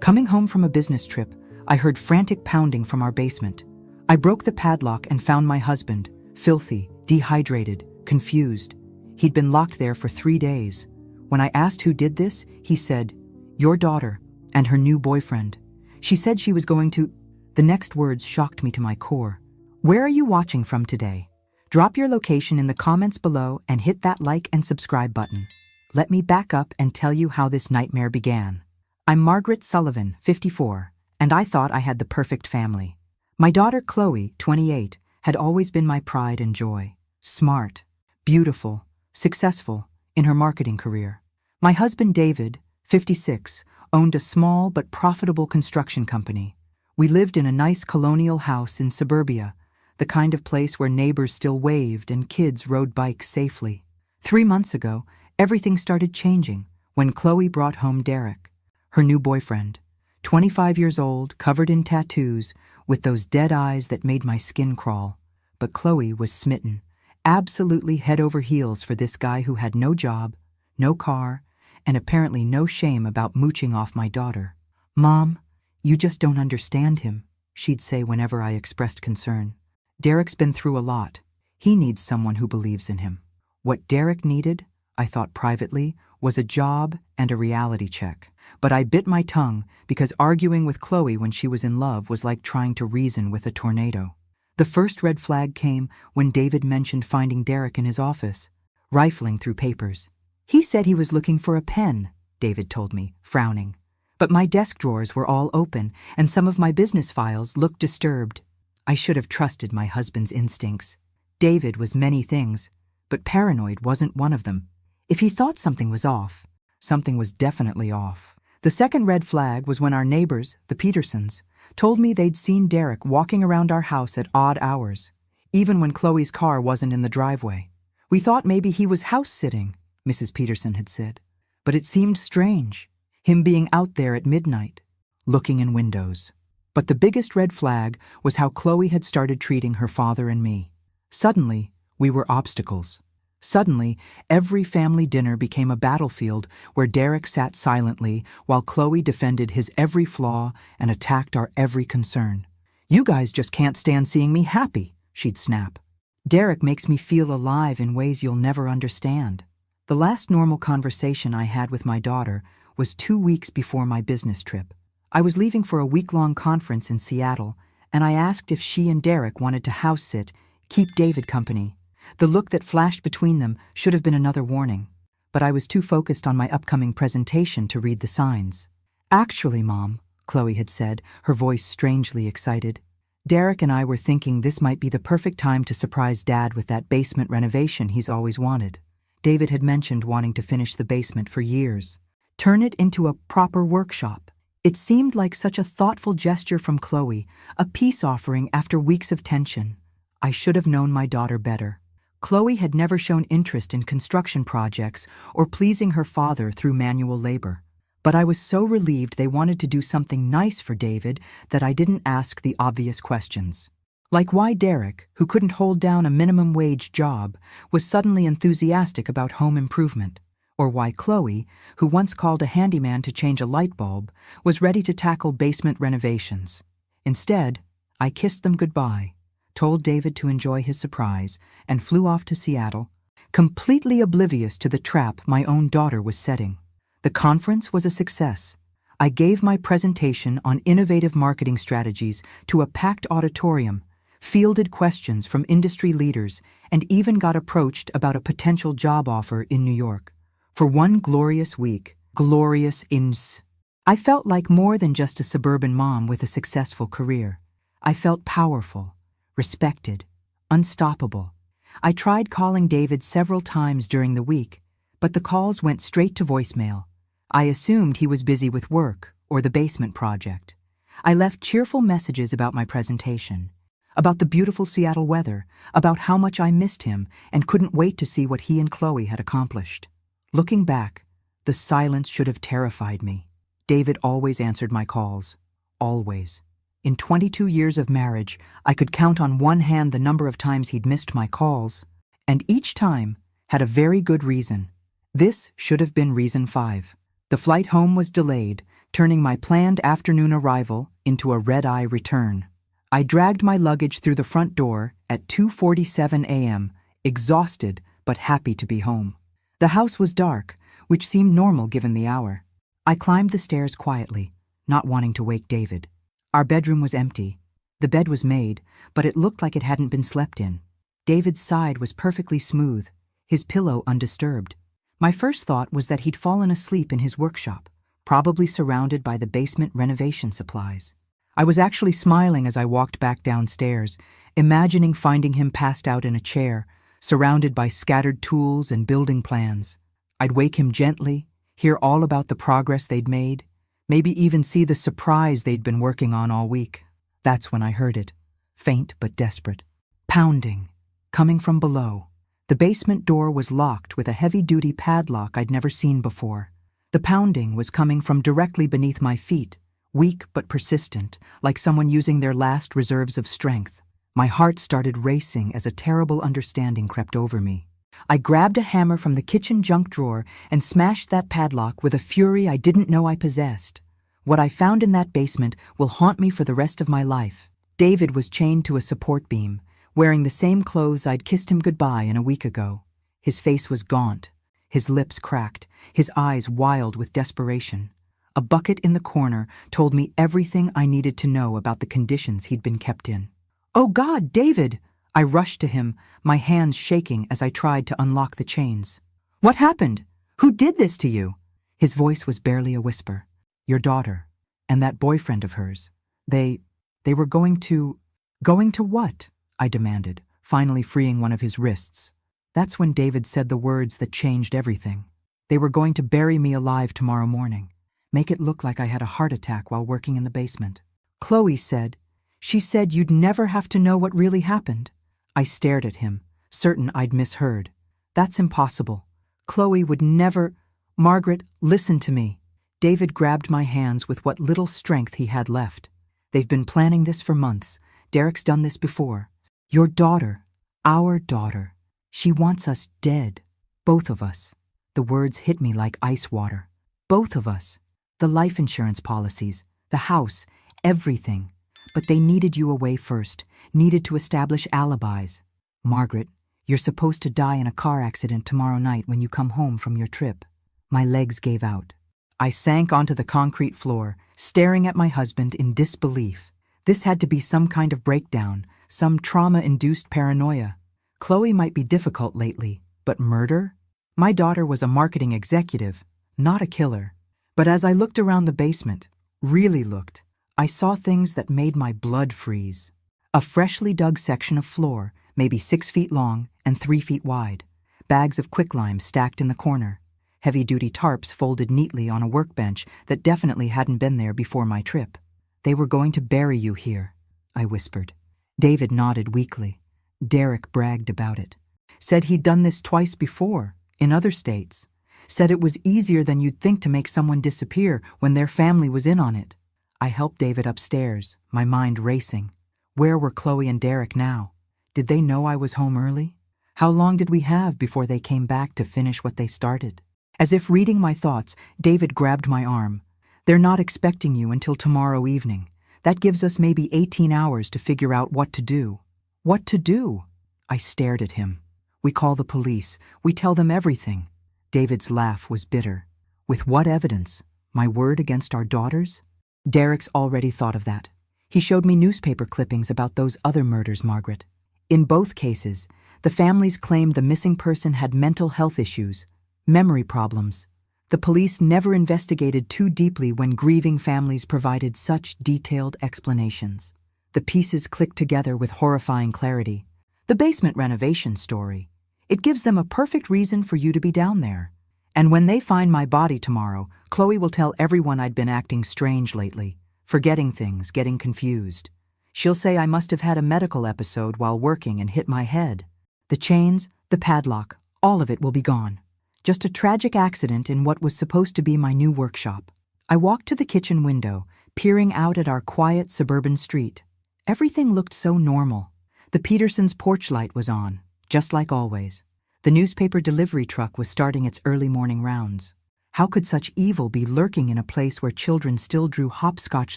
Coming home from a business trip, I heard frantic pounding from our basement. I broke the padlock and found my husband, filthy, dehydrated, confused. He'd been locked there for 3 days. When I asked who did this, he said, "Your daughter and her new boyfriend. She said she was going to..." The next words shocked me to my core. Where are you watching from today? Drop your location in the comments below and hit that like and subscribe button. Let me back up and tell you how this nightmare began. I'm Margaret Sullivan, 54, and I thought I had the perfect family. My daughter Chloe, 28, had always been my pride and joy. Smart, beautiful, successful in her marketing career. My husband David, 56, owned a small but profitable construction company. We lived in a nice colonial house in suburbia, the kind of place where neighbors still waved and kids rode bikes safely. 3 months ago, everything started changing when Chloe brought home Derek, her new boyfriend, 25 years old, covered in tattoos, with those dead eyes that made my skin crawl. But Chloe was smitten, absolutely head over heels for this guy who had no job, no car, and apparently no shame about mooching off my daughter. "Mom, you just don't understand him," she'd say whenever I expressed concern. "Derek's been through a lot. He needs someone who believes in him." What Derek needed, I thought privately, was a job and a reality check. But I bit my tongue because arguing with Chloe when she was in love was like trying to reason with a tornado. The first red flag came when David mentioned finding Derek in his office, rifling through papers. "He said he was looking for a pen," David told me, frowning. "But my desk drawers were all open, and some of my business files looked disturbed." I should have trusted my husband's instincts. David was many things, but paranoid wasn't one of them. If he thought something was off, something was definitely off. The second red flag was when our neighbors, the Petersons, told me they'd seen Derek walking around our house at odd hours, even when Chloe's car wasn't in the driveway. "We thought maybe he was house-sitting," Mrs. Peterson had said. But it seemed strange, him being out there at midnight, looking in windows. But the biggest red flag was how Chloe had started treating her father and me. Suddenly, we were obstacles. Suddenly, every family dinner became a battlefield where Derek sat silently while Chloe defended his every flaw and attacked our every concern. "You guys just can't stand seeing me happy," she'd snap. "Derek makes me feel alive in ways you'll never understand." The last normal conversation I had with my daughter was 2 weeks before my business trip. I was leaving for a week-long conference in Seattle, and I asked if she and Derek wanted to house-sit, keep David company. The look that flashed between them should have been another warning, but I was too focused on my upcoming presentation to read the signs. "Actually, Mom," Chloe had said, her voice strangely excited, "Derek and I were thinking this might be the perfect time to surprise Dad with that basement renovation he's always wanted." David had mentioned wanting to finish the basement for years. Turn it into a proper workshop. It seemed like such a thoughtful gesture from Chloe, a peace offering after weeks of tension. I should have known my daughter better. Chloe had never shown interest in construction projects or pleasing her father through manual labor. But I was so relieved they wanted to do something nice for David that I didn't ask the obvious questions. Like why Derek, who couldn't hold down a minimum wage job, was suddenly enthusiastic about home improvement. Or why Chloe, who once called a handyman to change a light bulb, was ready to tackle basement renovations. Instead, I kissed them goodbye, told David to enjoy his surprise, and flew off to Seattle, completely oblivious to the trap my own daughter was setting. The conference was a success. I gave my presentation on innovative marketing strategies to a packed auditorium, fielded questions from industry leaders, and even got approached about a potential job offer in New York. For one glorious week, I felt like more than just a suburban mom with a successful career. I felt powerful, respected, unstoppable. I tried calling David several times during the week, but the calls went straight to voicemail. I assumed he was busy with work or the basement project. I left cheerful messages about my presentation, about the beautiful Seattle weather, about how much I missed him and couldn't wait to see what he and Chloe had accomplished. Looking back, the silence should have terrified me. David always answered my calls. Always. In 22 years of marriage, I could count on one hand the number of times he'd missed my calls, and each time had a very good reason. This should have been reason 5. The flight home was delayed, turning my planned afternoon arrival into a red-eye return. I dragged my luggage through the front door at 2:47 a.m., exhausted but happy to be home. The house was dark, which seemed normal given the hour. I climbed the stairs quietly, not wanting to wake David. Our bedroom was empty. The bed was made, but it looked like it hadn't been slept in. David's side was perfectly smooth, his pillow undisturbed. My first thought was that he'd fallen asleep in his workshop, probably surrounded by the basement renovation supplies. I was actually smiling as I walked back downstairs, imagining finding him passed out in a chair, surrounded by scattered tools and building plans. I'd wake him gently, hear all about the progress they'd made, maybe even see the surprise they'd been working on all week. That's when I heard it, faint but desperate. Pounding, coming from below. The basement door was locked with a heavy-duty padlock I'd never seen before. The pounding was coming from directly beneath my feet, weak but persistent, like someone using their last reserves of strength. My heart started racing as a terrible understanding crept over me. I grabbed a hammer from the kitchen junk drawer and smashed that padlock with a fury I didn't know I possessed. What I found in that basement will haunt me for the rest of my life. David was chained to a support beam, wearing the same clothes I'd kissed him goodbye a week ago. His face was gaunt, his lips cracked, his eyes wild with desperation. A bucket in the corner told me everything I needed to know about the conditions he'd been kept in. "Oh God, David!" I rushed to him, my hands shaking as I tried to unlock the chains. "What happened? Who did this to you?" His voice was barely a whisper. "Your daughter, and that boyfriend of hers. They were going to what?" I demanded, finally freeing one of his wrists. That's when David said the words that changed everything. "They were going to bury me alive tomorrow morning. Make it look like I had a heart attack while working in the basement. Chloe said, she said you'd never have to know what really happened." I stared at him, certain I'd misheard. "That's impossible. Chloe would never—" "Margaret, listen to me." David grabbed my hands with what little strength he had left. "They've been planning this for months. Derek's done this before. Your daughter, our daughter, she wants us dead. Both of us." The words hit me like ice water. Both of us. The life insurance policies, the house, everything. But they needed you away first, needed to establish alibis. "Margaret, you're supposed to die in a car accident tomorrow night when you come home from your trip." My legs gave out. I sank onto the concrete floor, staring at my husband in disbelief. This had to be some kind of breakdown, some trauma-induced paranoia. Chloe might be difficult lately, but murder? My daughter was a marketing executive, not a killer. But as I looked around the basement, really looked, I saw things that made my blood freeze. A freshly dug section of floor, maybe 6 feet long and 3 feet wide. Bags of quicklime stacked in the corner. Heavy-duty tarps folded neatly on a workbench that definitely hadn't been there before my trip. "They were going to bury you here," I whispered. David nodded weakly. Derek bragged about it. Said he'd done this twice before, in other states. Said it was easier than you'd think to make someone disappear when their family was in on it. I helped David upstairs, my mind racing. Where were Chloe and Derek now? Did they know I was home early? How long did we have before they came back to finish what they started? As if reading my thoughts, David grabbed my arm. "They're not expecting you until tomorrow evening. That gives us maybe 18 hours to figure out what to do." "What to do?" I stared at him. "We call the police. We tell them everything." David's laugh was bitter. "With what evidence? My word against our daughters?" "Derek's already thought of that. He showed me newspaper clippings about those other murders, Margaret. In both cases, the families claimed the missing person had mental health issues, memory problems. The police never investigated too deeply when grieving families provided such detailed explanations. The pieces clicked together with horrifying clarity. The basement renovation story. It gives them a perfect reason for you to be down there. And when they find my body tomorrow, Chloe will tell everyone I'd been acting strange lately, forgetting things, getting confused. She'll say I must have had a medical episode while working and hit my head. The chains, the padlock, all of it will be gone. Just a tragic accident in what was supposed to be my new workshop. I walked to the kitchen window, peering out at our quiet suburban street. Everything looked so normal. The Petersons' porch light was on, just like always. The newspaper delivery truck was starting its early morning rounds. How could such evil be lurking in a place where children still drew hopscotch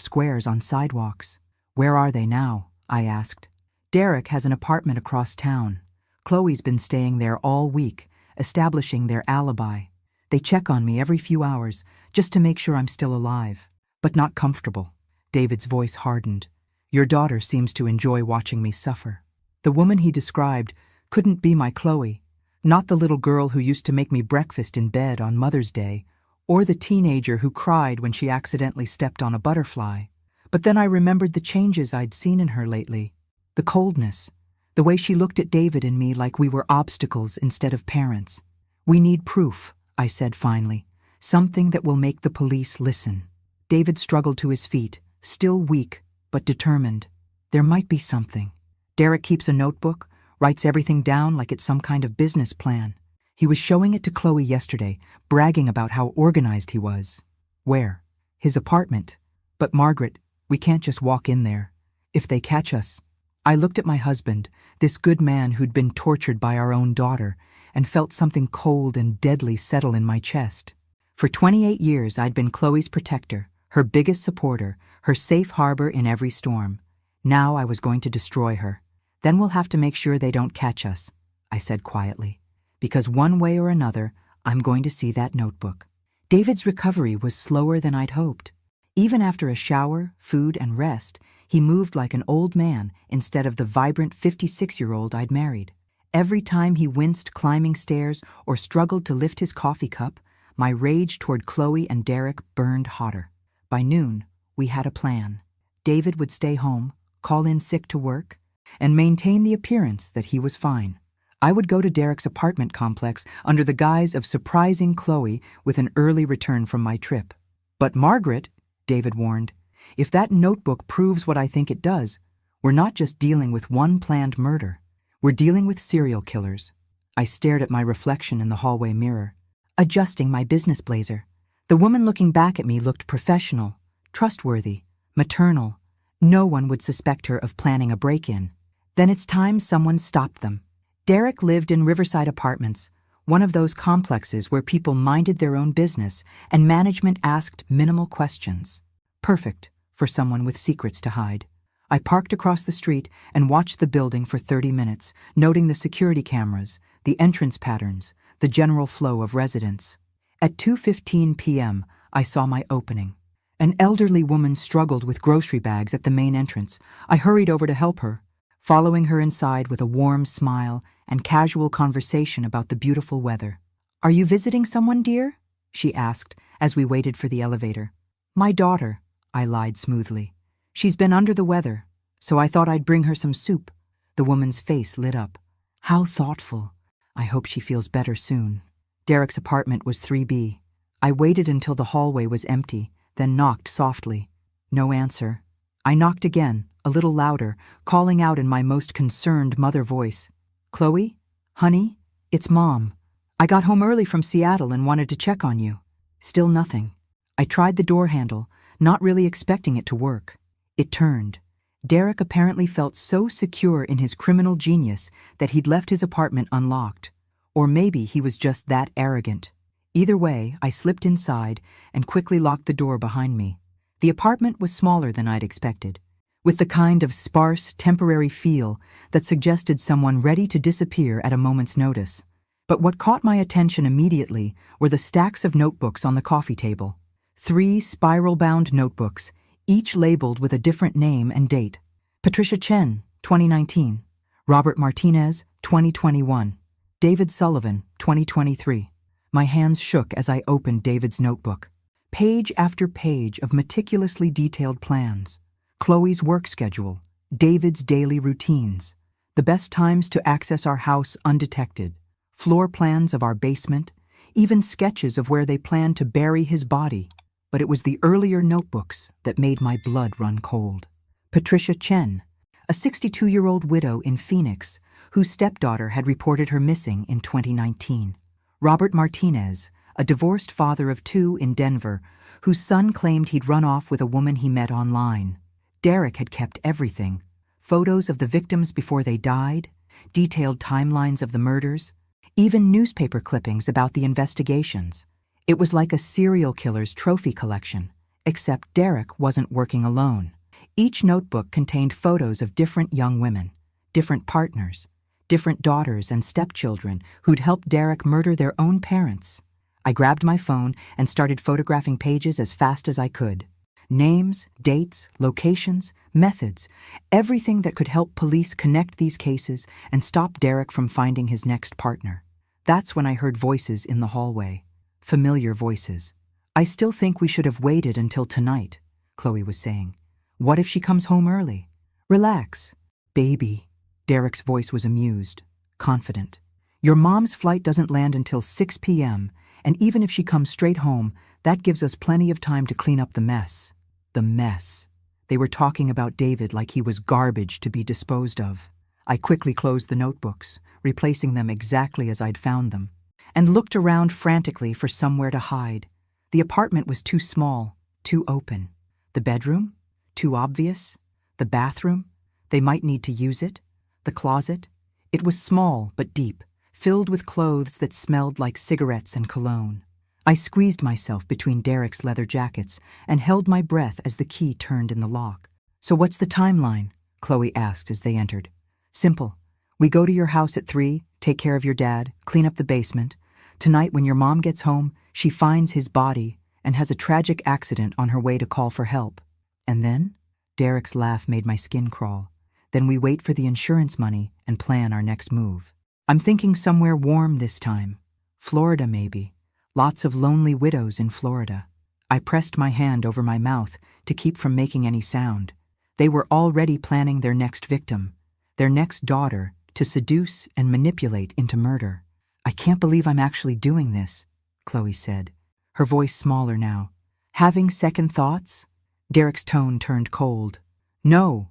squares on sidewalks? Where are they now? I asked. Derek has an apartment across town. Chloe's been staying there all week, establishing their alibi. They check on me every few hours, just to make sure I'm still alive, but not comfortable. David's voice hardened. Your daughter seems to enjoy watching me suffer. The woman he described couldn't be my Chloe, not the little girl who used to make me breakfast in bed on Mother's Day, or the teenager who cried when she accidentally stepped on a butterfly. But then I remembered the changes I'd seen in her lately. The coldness, the way she looked at David and me like we were obstacles instead of parents. We need proof, I said finally, something that will make the police listen. David struggled to his feet, still weak, but determined. There might be something. Derek keeps a notebook, writes everything down like it's some kind of business plan. He was showing it to Chloe yesterday, bragging about how organized he was. Where? His apartment. But Margaret, we can't just walk in there. If they catch us. I looked at my husband, this good man who'd been tortured by our own daughter, and felt something cold and deadly settle in my chest. For 28 years I'd been Chloe's protector, her biggest supporter, her safe harbor in every storm. Now I was going to destroy her. Then we'll have to make sure they don't catch us, I said quietly, because one way or another, I'm going to see that notebook. David's recovery was slower than I'd hoped. Even after a shower, food, and rest, he moved like an old man instead of the vibrant 56-year-old I'd married. Every time he winced climbing stairs or struggled to lift his coffee cup, my rage toward Chloe and Derek burned hotter. By noon, we had a plan. David would stay home, call in sick to work, and maintain the appearance that he was fine. I would go to Derek's apartment complex under the guise of surprising Chloe with an early return from my trip. But Margaret, David warned, if that notebook proves what I think it does, we're not just dealing with one planned murder. We're dealing with serial killers. I stared at my reflection in the hallway mirror, adjusting my business blazer. The woman looking back at me looked professional, trustworthy, maternal. No one would suspect her of planning a break-in. Then it's time someone stopped them. Derek lived in Riverside Apartments, one of those complexes where people minded their own business and management asked minimal questions. Perfect for someone with secrets to hide. I parked across the street and watched the building for 30 minutes, noting the security cameras, the entrance patterns, the general flow of residents. At 2:15 p.m., I saw my opening. An elderly woman struggled with grocery bags at the main entrance. I hurried over to help her, following her inside with a warm smile and casual conversation about the beautiful weather. "Are you visiting someone, dear?" she asked as we waited for the elevator. "My daughter," I lied smoothly. "She's been under the weather, so I thought I'd bring her some soup." The woman's face lit up. How thoughtful. I hope she feels better soon. Derek's apartment was 3B. I waited until the hallway was empty, then knocked softly. No answer. I knocked again, a little louder, calling out in my most concerned mother voice. "Chloe? Honey? It's Mom. I got home early from Seattle and wanted to check on you." Still nothing. I tried the door handle, not really expecting it to work. It turned. Derek apparently felt so secure in his criminal genius that he'd left his apartment unlocked. Or maybe he was just that arrogant. Either way, I slipped inside and quickly locked the door behind me. The apartment was smaller than I'd expected, with the kind of sparse, temporary feel that suggested someone ready to disappear at a moment's notice. But what caught my attention immediately were the stacks of notebooks on the coffee table. 3 spiral-bound notebooks, each labeled with a different name and date. Patricia Chen, 2019. Robert Martinez, 2021. David Sullivan, 2023. My hands shook as I opened David's notebook. Page after page of meticulously detailed plans. Chloe's work schedule, David's daily routines, the best times to access our house undetected, floor plans of our basement, even sketches of where they planned to bury his body. But it was the earlier notebooks that made my blood run cold. Patricia Chen, a 62-year-old widow in Phoenix, whose stepdaughter had reported her missing in 2019. Robert Martinez, a divorced father of 2 in Denver, whose son claimed he'd run off with a woman he met online. Derek had kept everything. Photos of the victims before they died, detailed timelines of the murders, even newspaper clippings about the investigations. It was like a serial killer's trophy collection, except Derek wasn't working alone. Each notebook contained photos of different young women, different partners, different daughters and stepchildren who'd helped Derek murder their own parents. I grabbed my phone and started photographing pages as fast as I could. Names, dates, locations, methods, everything that could help police connect these cases and stop Derek from finding his next partner. That's when I heard voices in the hallway. Familiar voices. "I still think we should have waited until tonight," Chloe was saying. "What if she comes home early?" "Relax, baby." Derek's voice was amused, confident. "Your mom's flight doesn't land until 6 p.m., and even if she comes straight home, that gives us plenty of time to clean up the mess." The mess. They were talking about David like he was garbage to be disposed of. I quickly closed the notebooks, replacing them exactly as I'd found them, and looked around frantically for somewhere to hide. The apartment was too small, too open. The bedroom? Too obvious. The bathroom? They might need to use it. The closet? It was small but deep, filled with clothes that smelled like cigarettes and cologne. I squeezed myself between Derek's leather jackets and held my breath as the key turned in the lock. "So what's the timeline?" Chloe asked as they entered. "Simple. We go to your house at 3, take care of your dad, clean up the basement. Tonight when your mom gets home, she finds his body and has a tragic accident on her way to call for help. And then?" Derek's laugh made my skin crawl. "Then we wait for the insurance money and plan our next move. I'm thinking somewhere warm this time. Florida, maybe. Lots of lonely widows in Florida." I pressed my hand over my mouth to keep from making any sound. They were already planning their next victim, their next daughter, to seduce and manipulate into murder. "I can't believe I'm actually doing this," Chloe said, her voice smaller now. "Having second thoughts?" Derek's tone turned cold. No,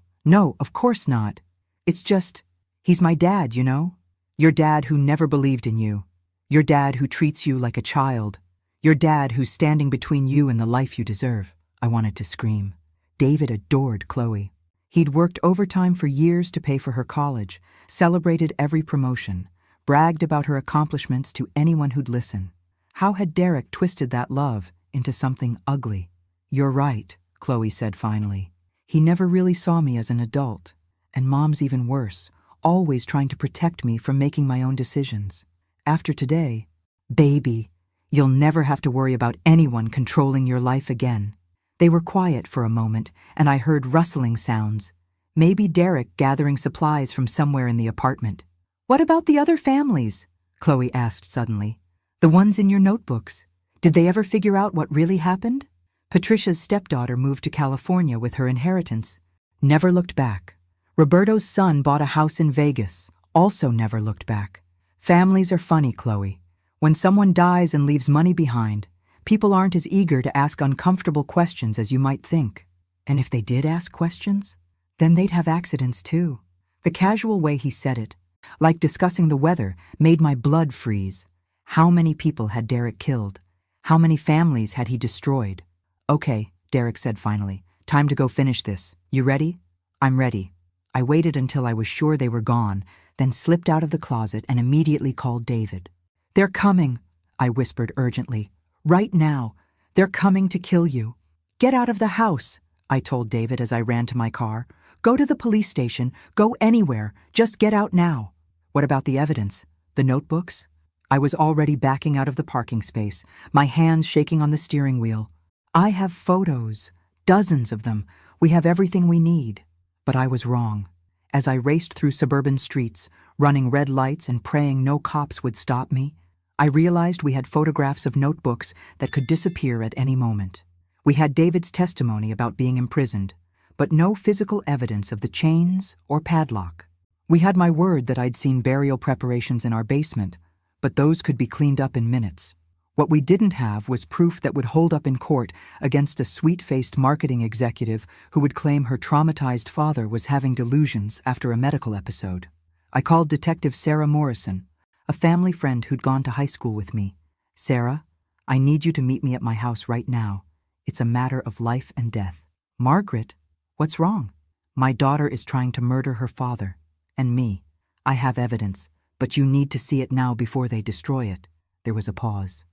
of course not. It's just, he's my dad, you know? Your dad who never believed in you. Your dad who treats you like a child. Your dad who's standing between you and the life you deserve." I wanted to scream. David adored Chloe. He'd worked overtime for years to pay for her college, celebrated every promotion, bragged about her accomplishments to anyone who'd listen. How had Derek twisted that love into something ugly? "You're right," Chloe said finally. "He never really saw me as an adult. And Mom's even worse, always trying to protect me from making my own decisions. After today, baby, you'll never have to worry about anyone controlling your life again." They were quiet for a moment, and I heard rustling sounds. Maybe Derek gathering supplies from somewhere in the apartment. "What about the other families?" Chloe asked suddenly. "The ones in your notebooks. Did they ever figure out what really happened?" Patricia's stepdaughter moved to California with her inheritance. Never looked back. Roberto's son bought a house in Vegas. Also never looked back. Families are funny, Chloe. When someone dies and leaves money behind, people aren't as eager to ask uncomfortable questions as you might think. And if they did ask questions, then they'd have accidents too. The casual way he said it, like discussing the weather, made my blood freeze. How many people had Derek killed? How many families had he destroyed? "Okay," Derek said finally. "Time to go finish this. You ready?" "I'm ready." I waited until I was sure they were gone, then slipped out of the closet and immediately called David. "They're coming," I whispered urgently. "Right now. They're coming to kill you." "Get out of the house," I told David as I ran to my car. "Go to the police station. Go anywhere. Just get out now." "What about the evidence? The notebooks?" I was already backing out of the parking space, my hands shaking on the steering wheel. "I have photos. Dozens of them. We have everything we need." But I was wrong. As I raced through suburban streets, running red lights and praying no cops would stop me, I realized we had photographs of notebooks that could disappear at any moment. We had David's testimony about being imprisoned, but no physical evidence of the chains or padlock. We had my word that I'd seen burial preparations in our basement, but those could be cleaned up in minutes. What we didn't have was proof that would hold up in court against a sweet-faced marketing executive who would claim her traumatized father was having delusions after a medical episode. I called Detective Sarah Morrison, a family friend who'd gone to high school with me. "Sarah, I need you to meet me at my house right now. It's a matter of life and death." "Margaret, what's wrong?" "My daughter is trying to murder her father. And me. I have evidence, but you need to see it now before they destroy it." There was a pause.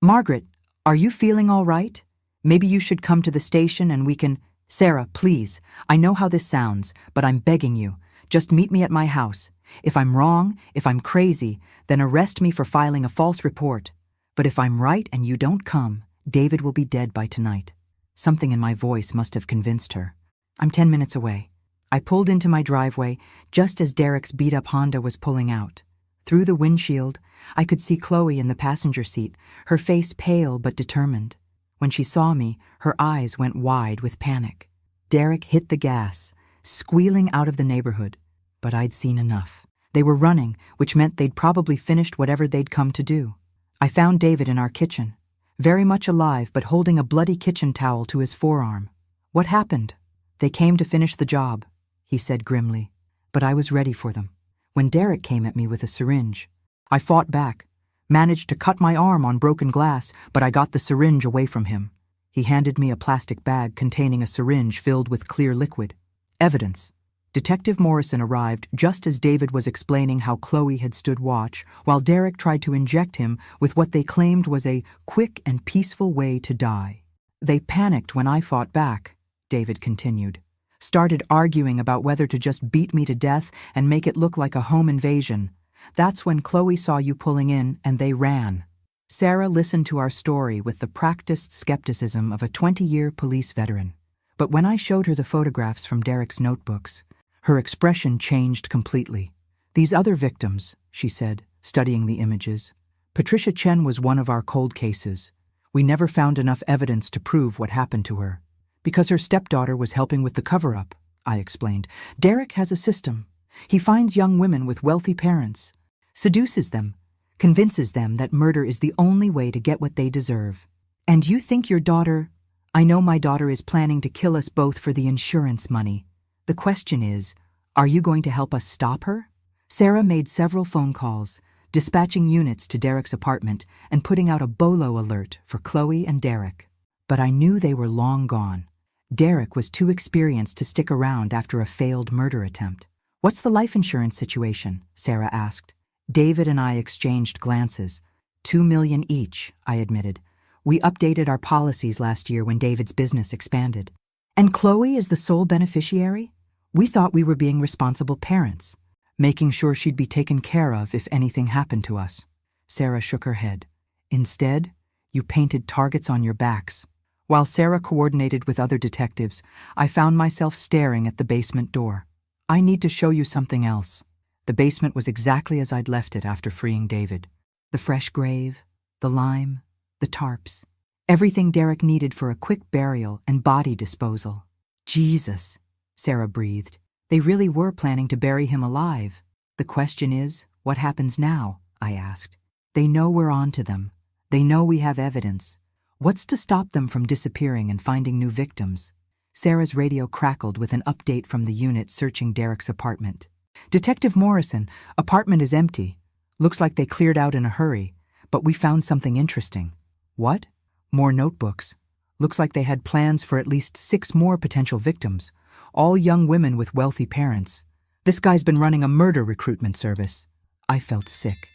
Margaret, are you feeling all right? Maybe you should come to the station and we can— Sarah, please, I know how this sounds, but I'm begging you. Just meet me at my house. If I'm wrong, if I'm crazy, then arrest me for filing a false report. But if I'm right and you don't come, David will be dead by tonight. Something in my voice must have convinced her. I'm 10 minutes away. I pulled into my driveway just as Derek's beat-up Honda was pulling out. Through the windshield, I could see Chloe in the passenger seat, her face pale but determined. When she saw me, her eyes went wide with panic. Derek hit the gas, squealing out of the neighborhood. But I'd seen enough. They were running, which meant they'd probably finished whatever they'd come to do. I found David in our kitchen, very much alive but holding a bloody kitchen towel to his forearm. What happened? They came to finish the job, he said grimly. But I was ready for them. When Derek came at me with a syringe, I fought back, managed to cut my arm on broken glass, but I got the syringe away from him. He handed me a plastic bag containing a syringe filled with clear liquid. Evidence. Detective Morrison arrived just as David was explaining how Chloe had stood watch, while Derek tried to inject him with what they claimed was a quick and peaceful way to die. They panicked when I fought back, David continued. Started arguing about whether to just beat me to death and make it look like a home invasion. That's when Chloe saw you pulling in and they ran. Sarah listened to our story with the practiced skepticism of a 20-year police veteran. But when I showed her the photographs from Derek's notebooks, her expression changed completely. These other victims, she said, studying the images. Patricia Chen was one of our cold cases. We never found enough evidence to prove what happened to her. Because her stepdaughter was helping with the cover-up, I explained. Derek has a system. He finds young women with wealthy parents, seduces them, convinces them that murder is the only way to get what they deserve. And you think your daughter— I know my daughter is planning to kill us both for the insurance money. The question is, are you going to help us stop her? Sarah made several phone calls, dispatching units to Derek's apartment and putting out a BOLO alert for Chloe and Derek. But I knew they were long gone. Derek was too experienced to stick around after a failed murder attempt. What's the life insurance situation? Sarah asked. David and I exchanged glances. $2 million each, I admitted. We updated our policies last year when David's business expanded. And Chloe is the sole beneficiary? We thought we were being responsible parents, making sure she'd be taken care of if anything happened to us. Sarah shook her head. Instead, you painted targets on your backs. While Sarah coordinated with other detectives, I found myself staring at the basement door. I need to show you something else. The basement was exactly as I'd left it after freeing David. The fresh grave, the lime, the tarps. Everything Derek needed for a quick burial and body disposal. Jesus, Sarah breathed. They really were planning to bury him alive. The question is, what happens now? I asked. They know we're on to them. They know we have evidence. What's to stop them from disappearing and finding new victims? Sarah's radio crackled with an update from the unit searching Derek's apartment. Detective Morrison, apartment is empty. Looks like they cleared out in a hurry, but we found something interesting. What? More notebooks. Looks like they had plans for at least 6 more potential victims, all young women with wealthy parents. This guy's been running a murder recruitment service. I felt sick.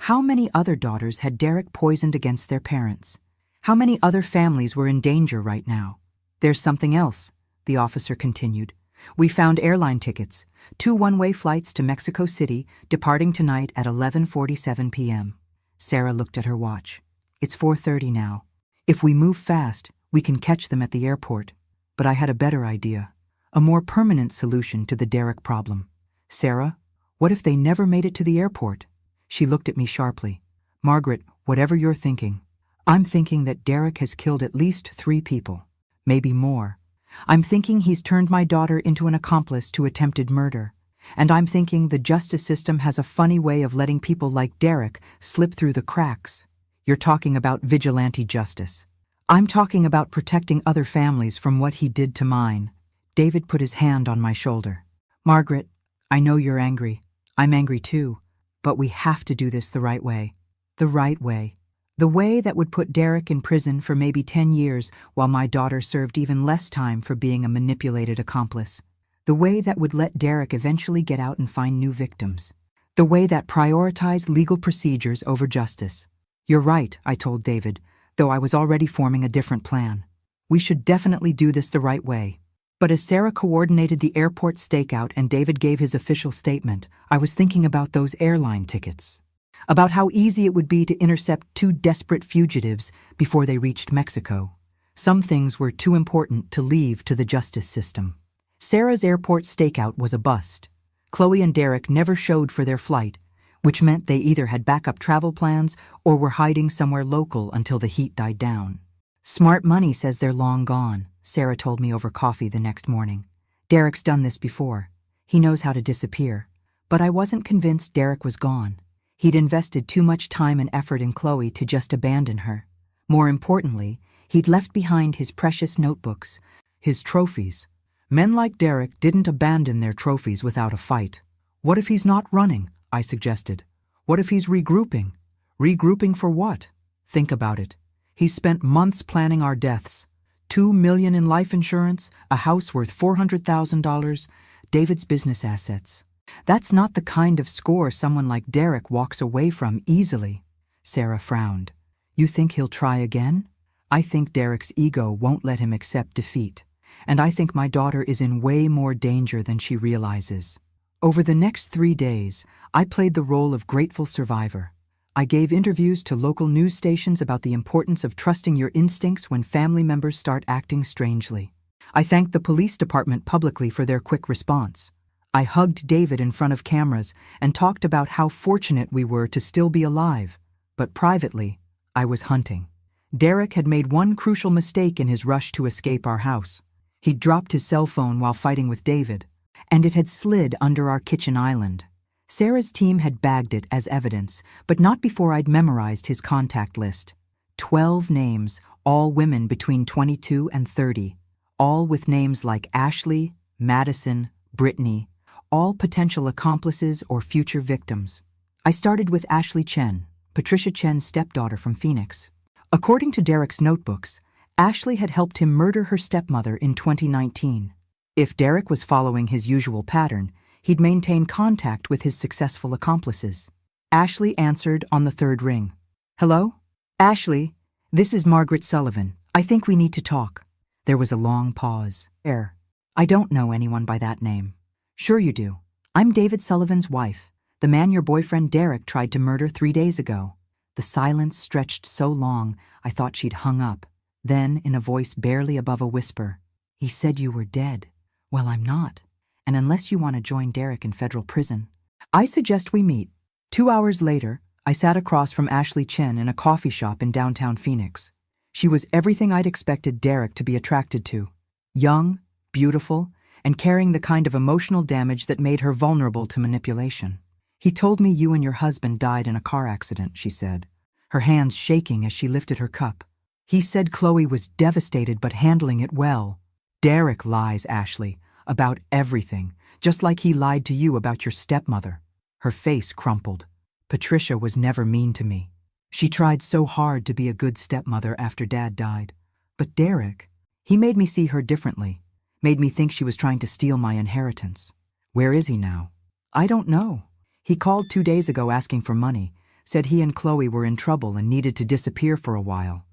How many other daughters had Derek poisoned against their parents? How many other families were in danger right now? There's something else, the officer continued. We found airline tickets, 2 one-way flights to Mexico City, departing tonight at 11:47 p.m. Sarah looked at her watch. It's 4:30 now. If we move fast, we can catch them at the airport. But I had a better idea, a more permanent solution to the Derek problem. Sarah, what if they never made it to the airport? She looked at me sharply. Margaret, whatever you're thinking, I'm thinking that Derek has killed at least 3 people, maybe more. I'm thinking he's turned my daughter into an accomplice to attempted murder. And I'm thinking the justice system has a funny way of letting people like Derek slip through the cracks. You're talking about vigilante justice. I'm talking about protecting other families from what he did to mine. David put his hand on my shoulder. Margaret, I know you're angry. I'm angry too. But we have to do this the right way. The right way. The way that would put Derek in prison for maybe 10 years while my daughter served even less time for being a manipulated accomplice. The way that would let Derek eventually get out and find new victims. The way that prioritized legal procedures over justice. You're right, I told David. though I was already forming a different plan. We should definitely do this the right way. But as Sarah coordinated the airport stakeout and David gave his official statement, I was thinking about those airline tickets. About how easy it would be to intercept two desperate fugitives before they reached Mexico. Some things were too important to leave to the justice system. Sarah's airport stakeout was a bust. Chloe and Derek never showed for their flight, which meant they either had backup travel plans or were hiding somewhere local until the heat died down. Smart money says they're long gone, Sarah told me over coffee the next morning. Derek's done this before. He knows how to disappear. But I wasn't convinced Derek was gone. He'd invested too much time and effort in Chloe to just abandon her. More importantly, he'd left behind his precious notebooks, his trophies. Men like Derek didn't abandon their trophies without a fight. What if he's not running? I suggested. What if he's regrouping? Regrouping for what? Think about it. He spent months planning our deaths. $2 million in life insurance, a house worth $400,000, David's business assets. That's not the kind of score someone like Derek walks away from easily. Sarah frowned. You think he'll try again? I think Derek's ego won't let him accept defeat. And I think my daughter is in way more danger than she realizes. Over the next 3 days, I played the role of grateful survivor. I gave interviews to local news stations about the importance of trusting your instincts when family members start acting strangely. I thanked the police department publicly for their quick response. I hugged David in front of cameras and talked about how fortunate we were to still be alive. But privately, I was hunting. Derek had made one crucial mistake in his rush to escape our house. He'd dropped his cell phone while fighting with David, and it had slid under our kitchen island. Sarah's team had bagged it as evidence, but not before I'd memorized his contact list. 12 names, all women between 22 and 30, all with names like Ashley, Madison, Brittany, all potential accomplices or future victims. I started with Ashley Chen, Patricia Chen's stepdaughter from Phoenix. According to Derek's notebooks, Ashley had helped him murder her stepmother in 2019. If Derek was following his usual pattern, he'd maintain contact with his successful accomplices. Ashley answered on the third ring. Hello? Ashley, this is Margaret Sullivan. I think we need to talk. There was a long pause. I don't know anyone by that name. Sure you do. I'm David Sullivan's wife, the man your boyfriend Derek tried to murder 3 days ago. The silence stretched so long, I thought she'd hung up. Then, in a voice barely above a whisper, he said you were dead. Well, I'm not. And unless you want to join Derek in federal prison, I suggest we meet. 2 hours later, I sat across from Ashley Chen in a coffee shop in downtown Phoenix. She was everything I'd expected Derek to be attracted to. Young, beautiful, and carrying the kind of emotional damage that made her vulnerable to manipulation. He told me you and your husband died in a car accident, she said, her hands shaking as she lifted her cup. He said Chloe was devastated but handling it well. Derek lies, Ashley, about everything, just like he lied to you about your stepmother. Her face crumpled. Patricia was never mean to me. She tried so hard to be a good stepmother after Dad died. But Derek, he made me see her differently, made me think she was trying to steal my inheritance. Where is he now? I don't know. He called 2 days ago asking for money, said he and Chloe were in trouble and needed to disappear for a while.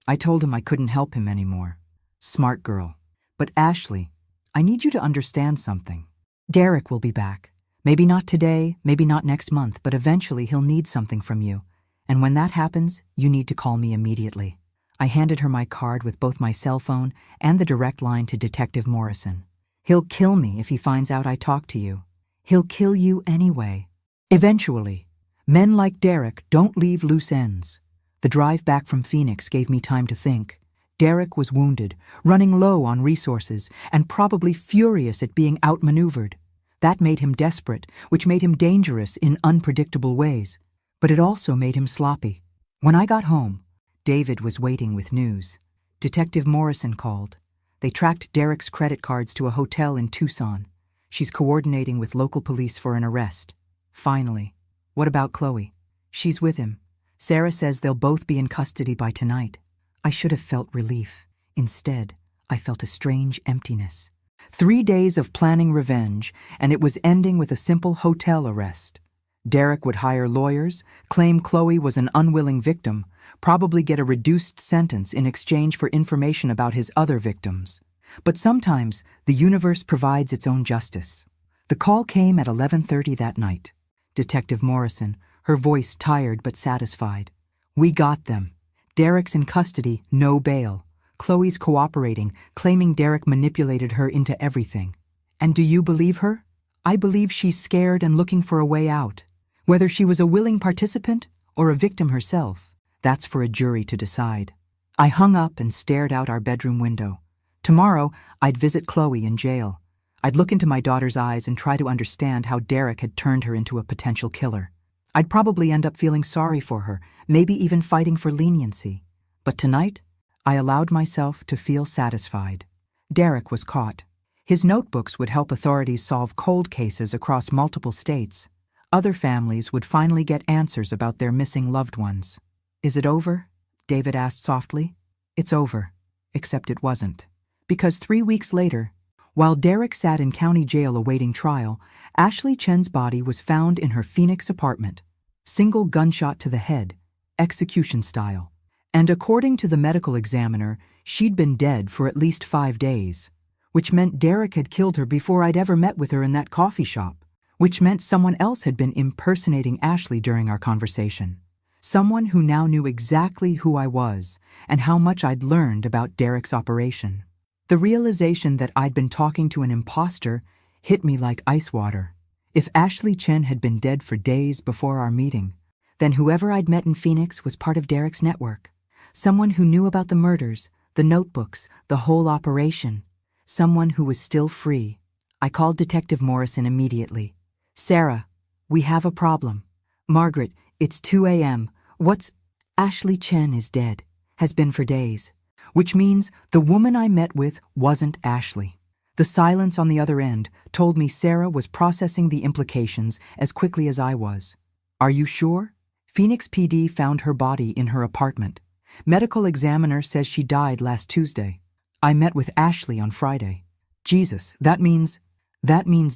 I told him I couldn't help him anymore. Smart girl. But Ashley, I need you to understand something. Derek will be back. Maybe not today, maybe not next month, but eventually he'll need something from you. And when that happens, you need to call me immediately. I handed her my card with both my cell phone and the direct line to Detective Morrison. He'll kill me if he finds out I talked to you. He'll kill you anyway. Eventually. Men like Derek don't leave loose ends. The drive back from Phoenix gave me time to think. Derek was wounded, running low on resources, and probably furious at being outmaneuvered. That made him desperate, which made him dangerous in unpredictable ways. But it also made him sloppy. When I got home, David was waiting with news. Detective Morrison called. They tracked Derek's credit cards to a hotel in Tucson. She's coordinating with local police for an arrest. Finally. What about Chloe? She's with him. Sarah says they'll both be in custody by tonight. I should have felt relief. Instead, I felt a strange emptiness. 3 days of planning revenge, and it was ending with a simple hotel arrest. Derek would hire lawyers, claim Chloe was an unwilling victim, probably get a reduced sentence in exchange for information about his other victims. But sometimes the universe provides its own justice. The call came at 11:30 that night. Detective Morrison, her voice tired but satisfied. "We got them. Derek's in custody, no bail. Chloe's cooperating, claiming Derek manipulated her into everything. And do you believe her? I believe she's scared and looking for a way out. Whether she was a willing participant or a victim herself, that's for a jury to decide." I hung up and stared out our bedroom window. Tomorrow, I'd visit Chloe in jail. I'd look into my daughter's eyes and try to understand how Derek had turned her into a potential killer. I'd probably end up feeling sorry for her, maybe even fighting for leniency. But tonight, I allowed myself to feel satisfied. Derek was caught. His notebooks would help authorities solve cold cases across multiple states. Other families would finally get answers about their missing loved ones. "Is it over?" David asked softly. "It's over." Except it wasn't. Because 3 weeks later, while Derek sat in county jail awaiting trial, Ashley Chen's body was found in her Phoenix apartment. Single gunshot to the head, execution style. And according to the medical examiner, she'd been dead for at least 5 days. Which meant Derek had killed her before I'd ever met with her in that coffee shop. Which meant someone else had been impersonating Ashley during our conversation. Someone who now knew exactly who I was and how much I'd learned about Derek's operation. The realization that I'd been talking to an imposter hit me like ice water. If Ashley Chen had been dead for days before our meeting, then whoever I'd met in Phoenix was part of Derek's network. Someone who knew about the murders, the notebooks, the whole operation. Someone who was still free. I called Detective Morrison immediately. "Sarah, we have a problem." "Margaret, it's 2 a.m. What's—" "Ashley Chen is dead. Has been for days." Which means the woman I met with wasn't Ashley. The silence on the other end told me Sarah was processing the implications as quickly as I was. "Are you sure?" "Phoenix PD found her body in her apartment. Medical examiner says she died last Tuesday. I met with Ashley on Friday." "Jesus, that means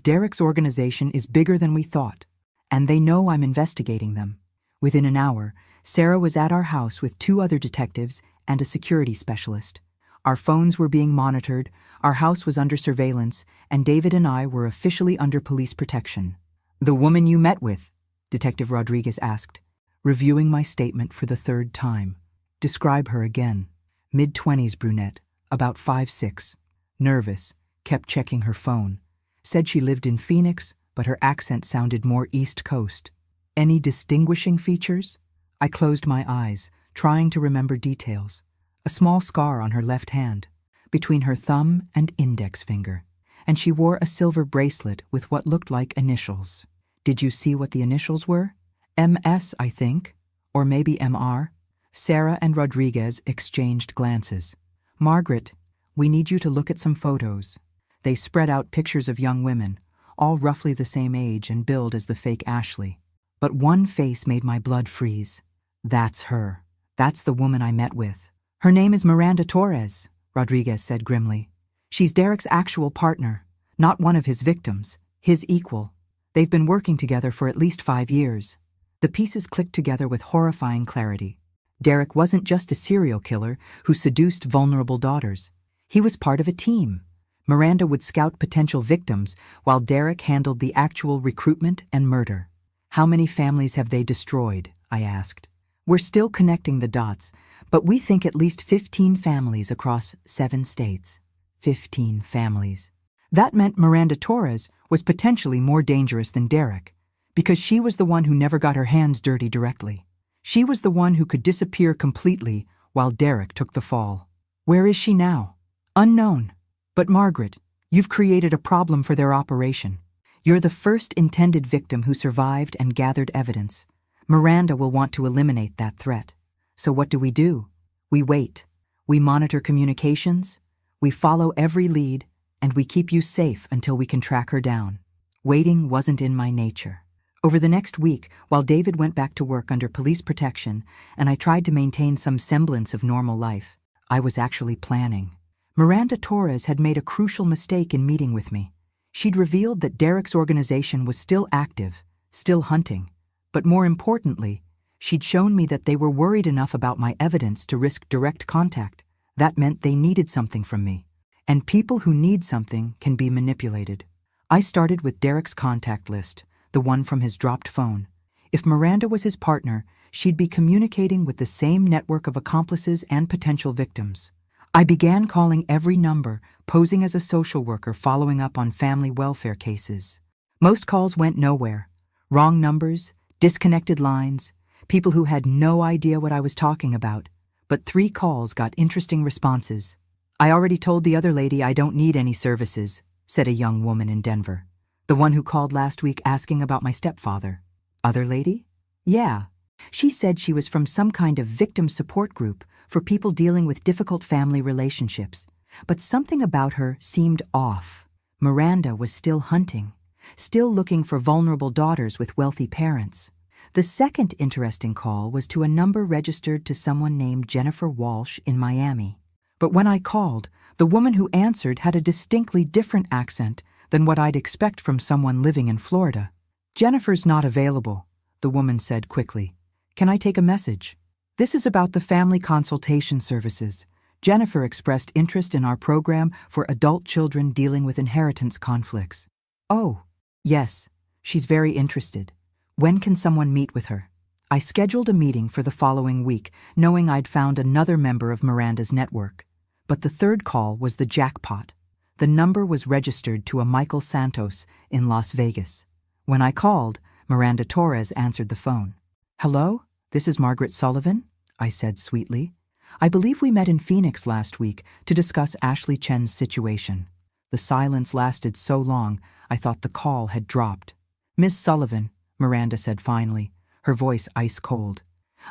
Derek's organization is bigger than we thought, and they know I'm investigating them." Within an hour, Sarah was at our house with 2 other detectives and a security specialist. Our phones were being monitored, our house was under surveillance, and David and I were officially under police protection. "The woman you met with?" Detective Rodriguez asked, reviewing my statement for the 3rd time. "Describe her again." Mid-20s brunette, about 5'6", nervous, kept checking her phone. Said she lived in Phoenix, but her accent sounded more East Coast. "Any distinguishing features?" I closed my eyes, trying to remember details. A small scar on her left hand, between her thumb and index finger, and she wore a silver bracelet with what looked like initials. "Did you see what the initials were?" "MS, I think. Or maybe MR." Sarah and Rodriguez exchanged glances. "Margaret, we need you to look at some photos." They spread out pictures of young women, all roughly the same age and build as the fake Ashley. But one face made my blood freeze. "That's her. That's the woman I met with." "Her name is Miranda Torres," Rodriguez said grimly. "She's Derek's actual partner, not one of his victims, his equal. They've been working together for at least 5 years." The pieces clicked together with horrifying clarity. Derek wasn't just a serial killer who seduced vulnerable daughters. He was part of a team. Miranda would scout potential victims while Derek handled the actual recruitment and murder. "How many families have they destroyed?" I asked. "We're still connecting the dots, but we think at least 15 families across 7 states. 15 families. That meant Miranda Torres was potentially more dangerous than Derek, because she was the one who never got her hands dirty directly. She was the one who could disappear completely while Derek took the fall. Where is she now? Unknown. But Margaret, you've created a problem for their operation. You're the first intended victim who survived and gathered evidence. Miranda will want to eliminate that threat. So what do? We wait. We monitor communications. We follow every lead, and we keep you safe until we can track her down. Waiting wasn't in my nature. Over the next week, while David went back to work under police protection and I tried to maintain some semblance of normal life, I was actually planning. Miranda Torres had made a crucial mistake in meeting with me. She'd revealed that Derek's organization was still active, still hunting, But more importantly, she'd shown me that they were worried enough about my evidence to risk direct contact. That meant they needed something from me. And people who need something can be manipulated. I started with Derek's contact list, the one from his dropped phone. If Miranda was his partner, she'd be communicating with the same network of accomplices and potential victims. I began calling every number, posing as a social worker following up on family welfare cases. Most calls went nowhere. Wrong numbers, disconnected lines, people who had no idea what I was talking about. But 3 calls got interesting responses. "I already told the other lady I don't need any services," said a young woman in Denver. "The one who called last week asking about my stepfather." "Other lady?" "Yeah. She said she was from some kind of victim support group for people dealing with difficult family relationships. But something about her seemed off. Miranda was still hunting, still looking for vulnerable daughters with wealthy parents." The second interesting call was to a number registered to someone named Jennifer Walsh in Miami. But when I called, the woman who answered had a distinctly different accent than what I'd expect from someone living in Florida. "Jennifer's not available," the woman said quickly. "Can I take a message?" "This is about the family consultation services. Jennifer expressed interest in our program for adult children dealing with inheritance conflicts." "Oh, yes, she's very interested. When can someone meet with her?" I scheduled a meeting for the following week, knowing I'd found another member of Miranda's network. But the third call was the jackpot. The number was registered to a Michael Santos in Las Vegas. When I called, Miranda Torres answered the phone. "Hello, this is Margaret Sullivan," I said sweetly. "I believe we met in Phoenix last week to discuss Ashley Chen's situation." The silence lasted so long, I thought the call had dropped. "Miss Sullivan," Miranda said finally, her voice ice cold.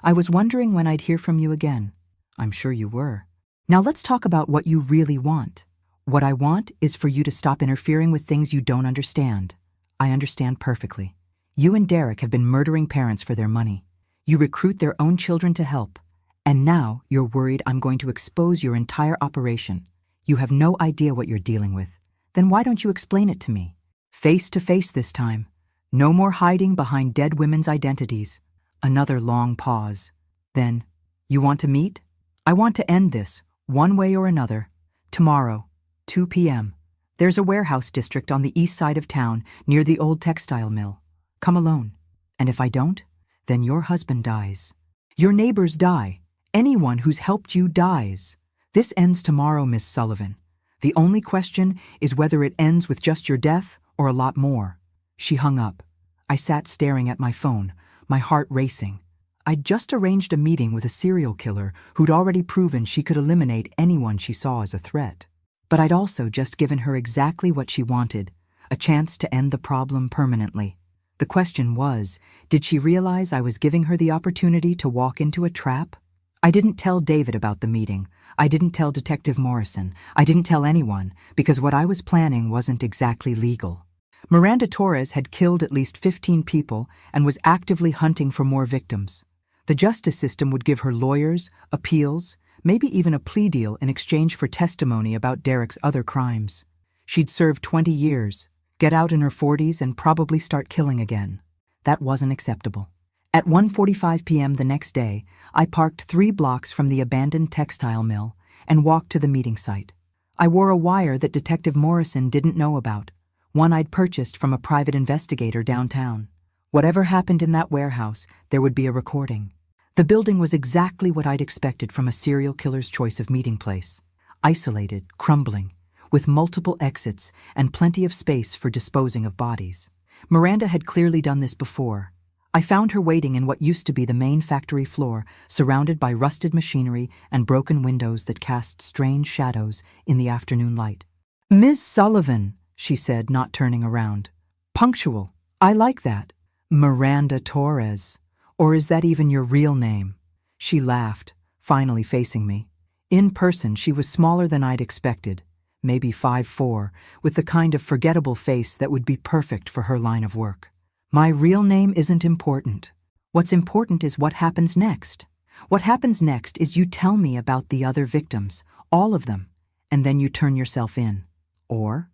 "I was wondering when I'd hear from you again." "I'm sure you were. Now let's talk about what you really want." "What I want is for you to stop interfering with things you don't understand." "I understand perfectly. You and Derek have been murdering parents for their money. You recruit their own children to help. And now you're worried I'm going to expose your entire operation. You have no idea what you're dealing with. Then why don't you explain it to me? Face to face this time. No more hiding behind dead women's identities." Another long pause. Then, "You want to meet? I want to end this, one way or another. Tomorrow, 2 p.m. There's a warehouse district on the east side of town near the old textile mill. Come alone. And if I don't, then your husband dies. Your neighbors die. Anyone who's helped you dies. This ends tomorrow, Miss Sullivan. The only question is whether it ends with just your death or a lot more." She hung up. I sat staring at my phone, my heart racing. I'd just arranged a meeting with a serial killer who'd already proven she could eliminate anyone she saw as a threat. But I'd also just given her exactly what she wanted, a chance to end the problem permanently. The question was, did she realize I was giving her the opportunity to walk into a trap? I didn't tell David about the meeting. I didn't tell Detective Morrison. I didn't tell anyone, because what I was planning wasn't exactly legal. Miranda Torres had killed at least 15 people and was actively hunting for more victims. The justice system would give her lawyers, appeals, maybe even a plea deal in exchange for testimony about Derek's other crimes. She'd serve 20 years, get out in her 40s, and probably start killing again. That wasn't acceptable. At 1:45 p.m. the next day, I parked 3 blocks from the abandoned textile mill and walked to the meeting site. I wore a wire that Detective Morrison didn't know about, one I'd purchased from a private investigator downtown. Whatever happened in that warehouse, there would be a recording. The building was exactly what I'd expected from a serial killer's choice of meeting place. Isolated, crumbling, with multiple exits and plenty of space for disposing of bodies. Miranda had clearly done this before. I found her waiting in what used to be the main factory floor, surrounded by rusted machinery and broken windows that cast strange shadows in the afternoon light. "Miss Sullivan," she said, not turning around. "Punctual. I like that. Miranda Torres. Or is that even your real name?" She laughed, finally facing me. In person, she was smaller than I'd expected, maybe 5'4", with the kind of forgettable face that would be perfect for her line of work. "My real name isn't important. What's important is what happens next. What happens next is you tell me about the other victims, all of them, and then you turn yourself in. Or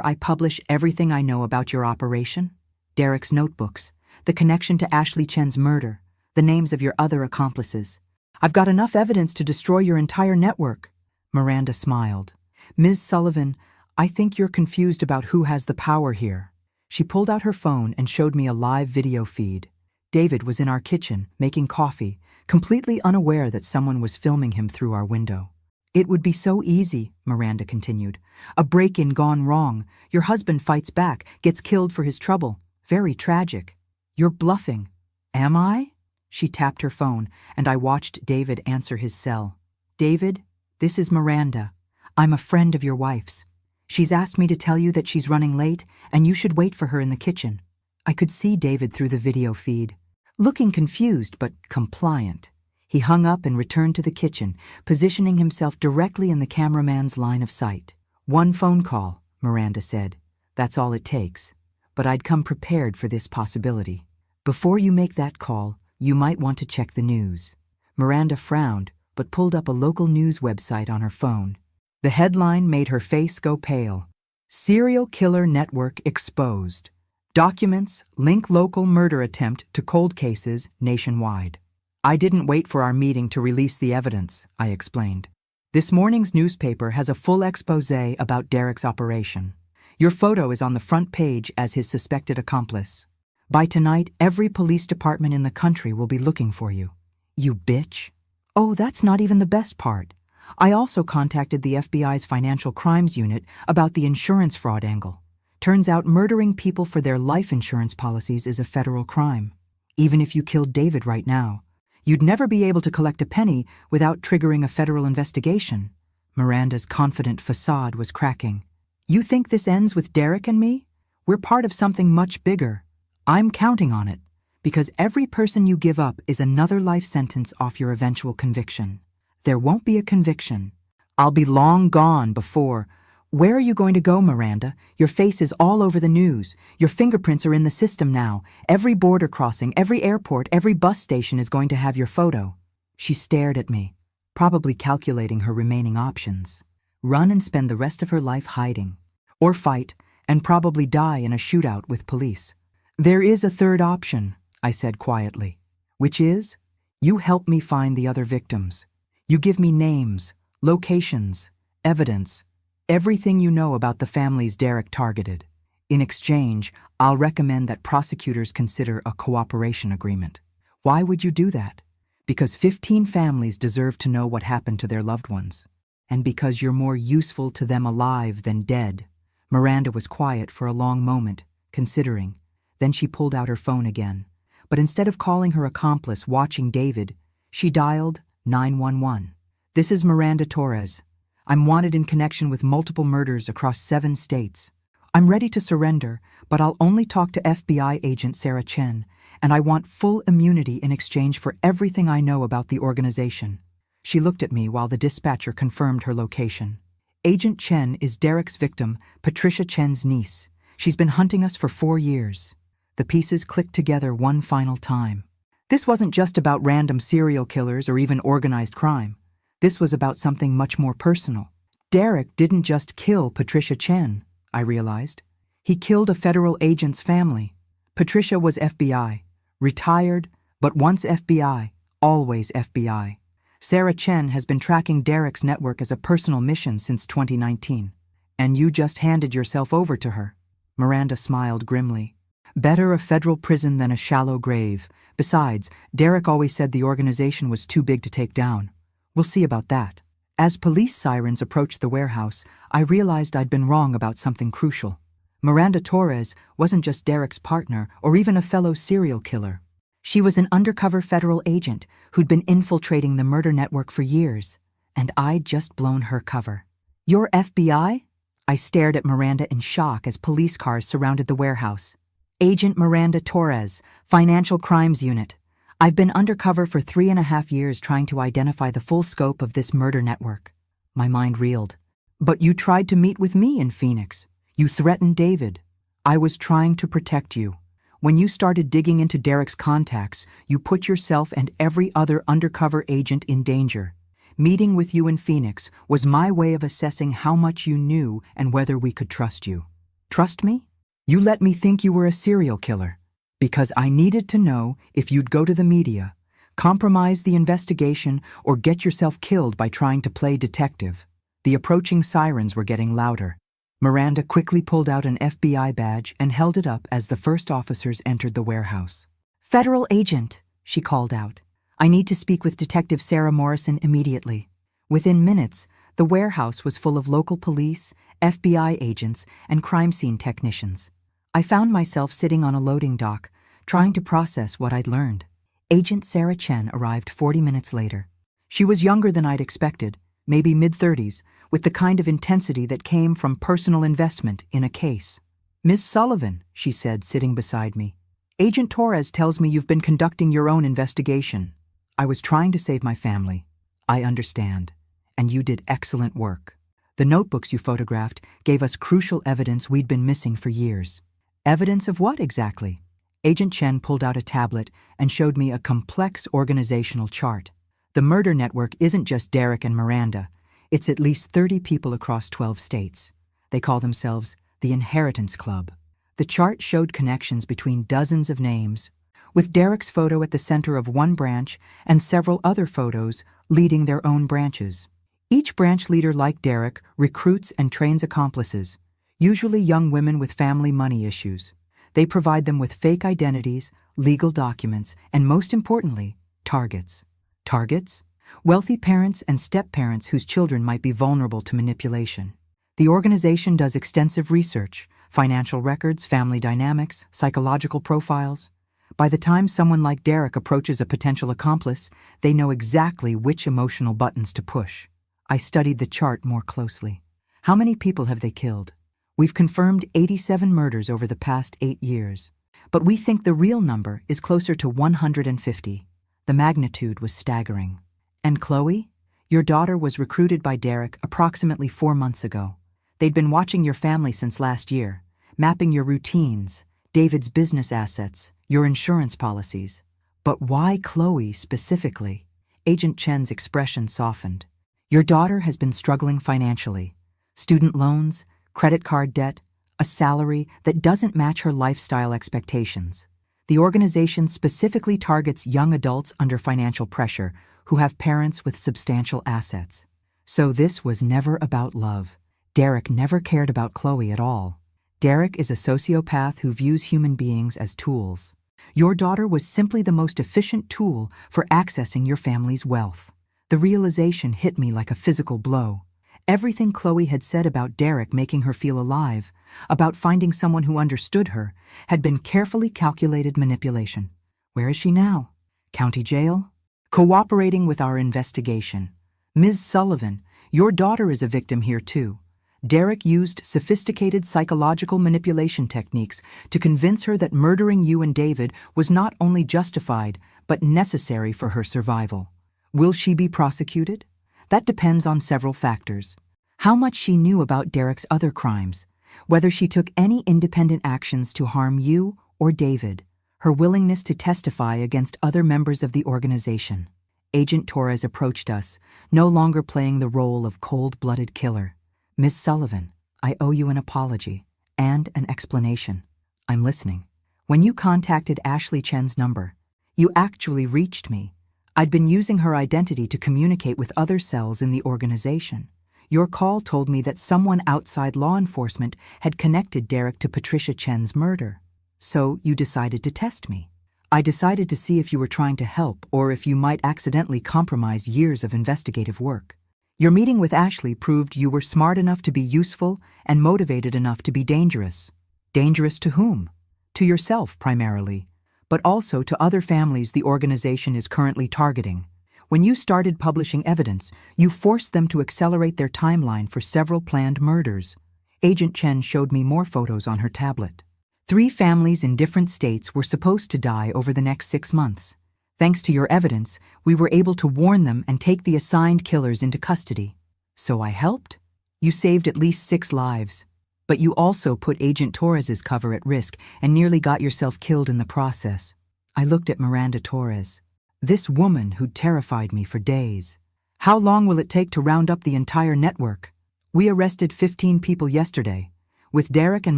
I publish everything I know about your operation. Derek's notebooks, the connection to Ashley Chen's murder, the names of your other accomplices. I've got enough evidence to destroy your entire network. Miranda smiled. Ms. Sullivan, I think you're confused about who has the power here. She pulled out her phone and showed me a live video feed. David was in our kitchen, making coffee, completely unaware that someone was filming him through our window. It would be so easy, Miranda continued. A break-in gone wrong. Your husband fights back, gets killed for his trouble. Very tragic. You're bluffing. Am I? She tapped her phone, and I watched David answer his cell. David, this is Miranda. I'm a friend of your wife's. She's asked me to tell you that she's running late, and you should wait for her in the kitchen. I could see David through the video feed, looking confused but compliant. He hung up and returned to the kitchen, positioning himself directly in the cameraman's line of sight. One phone call, Miranda said. That's all it takes. But I'd come prepared for this possibility. Before you make that call, you might want to check the news. Miranda frowned, but pulled up a local news website on her phone. The headline made her face go pale. Serial Killer Network Exposed. Documents link local murder attempt to cold cases nationwide. I didn't wait for our meeting to release the evidence, I explained. This morning's newspaper has a full expose about Derek's operation. Your photo is on the front page as his suspected accomplice. By tonight, every police department in the country will be looking for you. You bitch. Oh, that's not even the best part. I also contacted the FBI's Financial Crimes Unit about the insurance fraud angle. Turns out murdering people for their life insurance policies is a federal crime. Even if you killed David right now, you'd never be able to collect a penny without triggering a federal investigation. Miranda's confident facade was cracking. You think this ends with Derek and me? We're part of something much bigger. I'm counting on it, because every person you give up is another life sentence off your eventual conviction. There won't be a conviction. I'll be long gone before. Where are you going to go, Miranda? Your face is all over the news. Your fingerprints are in the system now. Every border crossing, every airport, every bus station is going to have your photo. She stared at me, probably calculating her remaining options. Run and spend the rest of her life hiding. Or fight, and probably die in a shootout with police. There is a third option, I said quietly, which is, you help me find the other victims. You give me names, locations, evidence, everything you know about the families Derek targeted. In exchange, I'll recommend that prosecutors consider a cooperation agreement. Why would you do that? Because 15 families deserve to know what happened to their loved ones. And because you're more useful to them alive than dead. Miranda was quiet for a long moment, considering. Then she pulled out her phone again. But instead of calling her accomplice watching David, she dialed 911. This is Miranda Torres. I'm wanted in connection with multiple murders across 7 states. I'm ready to surrender, but I'll only talk to FBI agent Sarah Chen, and I want full immunity in exchange for everything I know about the organization. She looked at me while the dispatcher confirmed her location. Agent Chen is Derek's victim, Patricia Chen's niece. She's been hunting us for 4 years. The pieces clicked together one final time. This wasn't just about random serial killers or even organized crime. This was about something much more personal. Derek didn't just kill Patricia Chen, I realized. He killed a federal agent's family. Patricia was FBI, retired, but once FBI, always FBI. Sarah Chen has been tracking Derek's network as a personal mission since 2019. And you just handed yourself over to her. Miranda smiled grimly. Better a federal prison than a shallow grave. Besides, Derek always said the organization was too big to take down. We'll see about that. As police sirens approached the warehouse, I realized I'd been wrong about something crucial. Miranda Torres wasn't just Derek's partner or even a fellow serial killer. She was an undercover federal agent who'd been infiltrating the murder network for years, and I'd just blown her cover. You're FBI? I stared at Miranda in shock as police cars surrounded the warehouse. Agent Miranda Torres, Financial Crimes Unit. I've been undercover for 3.5 years trying to identify the full scope of this murder network. My mind reeled. But you tried to meet with me in Phoenix. You threatened David. I was trying to protect you. When you started digging into Derek's contacts, you put yourself and every other undercover agent in danger. Meeting with you in Phoenix was my way of assessing how much you knew and whether we could trust you. Trust me? You let me think you were a serial killer. Because I needed to know if you'd go to the media, compromise the investigation, or get yourself killed by trying to play detective. The approaching sirens were getting louder. Miranda quickly pulled out an FBI badge and held it up as the first officers entered the warehouse. "Federal agent," she called out. "I need to speak with Detective Sarah Morrison immediately." Within minutes, the warehouse was full of local police, FBI agents, and crime scene technicians. I found myself sitting on a loading dock, trying to process what I'd learned. Agent Sarah Chen arrived 40 minutes later. She was younger than I'd expected, maybe mid-30s, with the kind of intensity that came from personal investment in a case. "Miss Sullivan," she said, sitting beside me, "Agent Torres tells me you've been conducting your own investigation." "I was trying to save my family. I understand. And you did excellent work. The notebooks you photographed gave us crucial evidence we'd been missing for years." "Evidence of what exactly?" Agent Chen pulled out a tablet and showed me a complex organizational chart. The murder network isn't just Derek and Miranda. It's at least 30 people across 12 states. They call themselves the Inheritance Club. The chart showed connections between dozens of names, with Derek's photo at the center of one branch and several other photos leading their own branches. Each branch leader, like Derek, recruits and trains accomplices, usually young women with family money issues. They provide them with fake identities, legal documents, and most importantly, targets. Targets? Wealthy parents and step-parents whose children might be vulnerable to manipulation. The organization does extensive research, financial records, family dynamics, psychological profiles. By the time someone like Derek approaches a potential accomplice, they know exactly which emotional buttons to push. I studied the chart more closely. How many people have they killed? We've confirmed 87 murders over the past 8 years, but we think the real number is closer to 150. The magnitude was staggering. And Chloe? Your daughter was recruited by Derek approximately 4 months ago. They'd been watching your family since last year, mapping your routines, David's business assets, your insurance policies. But why Chloe specifically? Agent Chen's expression softened. Your daughter has been struggling financially. Student loans, credit card debt, a salary that doesn't match her lifestyle expectations. The organization specifically targets young adults under financial pressure who have parents with substantial assets. So this was never about love. Derek never cared about Chloe at all. Derek is a sociopath who views human beings as tools. Your daughter was simply the most efficient tool for accessing your family's wealth. The realization hit me like a physical blow. Everything Chloe had said about Derek making her feel alive, about finding someone who understood her, had been carefully calculated manipulation. Where is she now? County jail? Cooperating with our investigation. Ms. Sullivan, your daughter is a victim here too. Derek used sophisticated psychological manipulation techniques to convince her that murdering you and David was not only justified, but necessary for her survival. Will she be prosecuted? That depends on several factors. How much she knew about Derek's other crimes, whether she took any independent actions to harm you or David, her willingness to testify against other members of the organization. Agent Torres approached us, no longer playing the role of cold-blooded killer. Miss Sullivan, I owe you an apology and an explanation. I'm listening. When you contacted Ashley Chen's number, you actually reached me. I'd been using her identity to communicate with other cells in the organization. Your call told me that someone outside law enforcement had connected Derek to Patricia Chen's murder. So you decided to test me. I decided to see if you were trying to help or if you might accidentally compromise years of investigative work. Your meeting with Ashley proved you were smart enough to be useful and motivated enough to be dangerous. Dangerous to whom? To yourself, primarily, but also to other families the organization is currently targeting. When you started publishing evidence, you forced them to accelerate their timeline for several planned murders. Agent Chen showed me more photos on her tablet. 3 families in different states were supposed to die over the next 6 months. Thanks to your evidence, we were able to warn them and take the assigned killers into custody. So I helped? You saved at least 6 lives. But you also put Agent Torres's cover at risk and nearly got yourself killed in the process. I looked at Miranda Torres. This woman who'd terrified me for days. How long will it take to round up the entire network? We arrested 15 people yesterday. With Derek and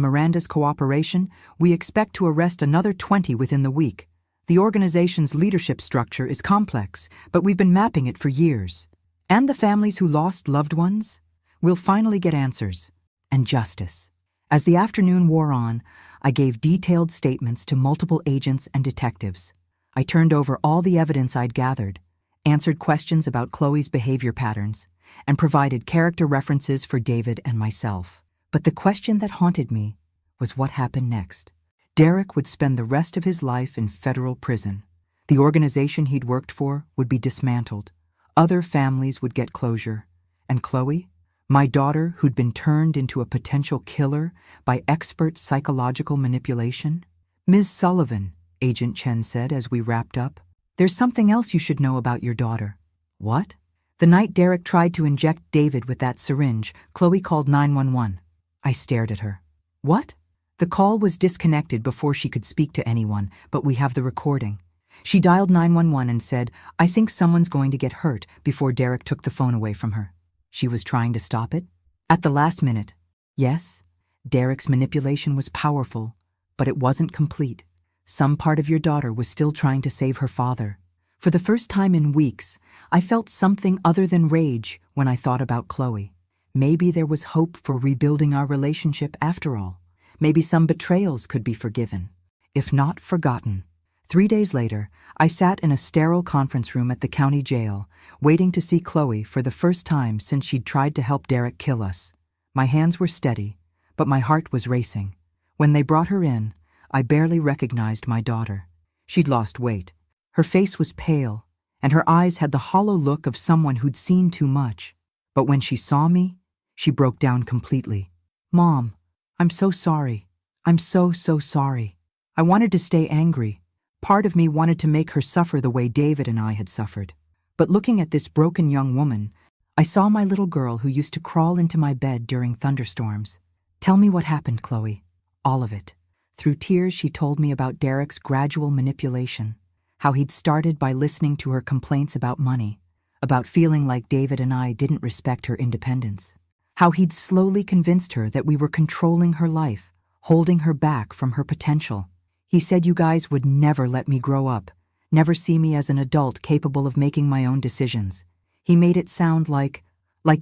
Miranda's cooperation, we expect to arrest another 20 within the week. The organization's leadership structure is complex, but we've been mapping it for years. And the families who lost loved ones will finally get answers and justice. As the afternoon wore on, I gave detailed statements to multiple agents and detectives. I turned over all the evidence I'd gathered, answered questions about Chloe's behavior patterns, and provided character references for David and myself. But the question that haunted me was what happened next. Derek would spend the rest of his life in federal prison. The organization he'd worked for would be dismantled. Other families would get closure. And Chloe, my daughter who'd been turned into a potential killer by expert psychological manipulation? Ms. Sullivan, Agent Chen said as we wrapped up, there's something else you should know about your daughter. What? The night Derek tried to inject David with that syringe, Chloe called 911. I stared at her. What? The call was disconnected before she could speak to anyone, but we have the recording. She dialed 911 and said, "I think someone's going to get hurt," before Derek took the phone away from her. She was trying to stop it? At the last minute. Yes, Derek's manipulation was powerful, but it wasn't complete. Some part of your daughter was still trying to save her father. For the first time in weeks, I felt something other than rage when I thought about Chloe. Maybe there was hope for rebuilding our relationship after all. Maybe some betrayals could be forgiven, if not forgotten. 3 days later, I sat in a sterile conference room at the county jail, waiting to see Chloe for the first time since she'd tried to help Derek kill us. My hands were steady, but my heart was racing. When they brought her in, I barely recognized my daughter. She'd lost weight. Her face was pale, and her eyes had the hollow look of someone who'd seen too much. But when she saw me, she broke down completely. "Mom, I'm so sorry. I'm so sorry." I wanted to stay angry. Part of me wanted to make her suffer the way David and I had suffered. But looking at this broken young woman, I saw my little girl who used to crawl into my bed during thunderstorms. "Tell me what happened, Chloe." All of it. Through tears, she told me about Derek's gradual manipulation, how he'd started by listening to her complaints about money, about feeling like David and I didn't respect her independence, how he'd slowly convinced her that we were controlling her life, holding her back from her potential. He said you guys would never let me grow up, never see me as an adult capable of making my own decisions. He made it sound like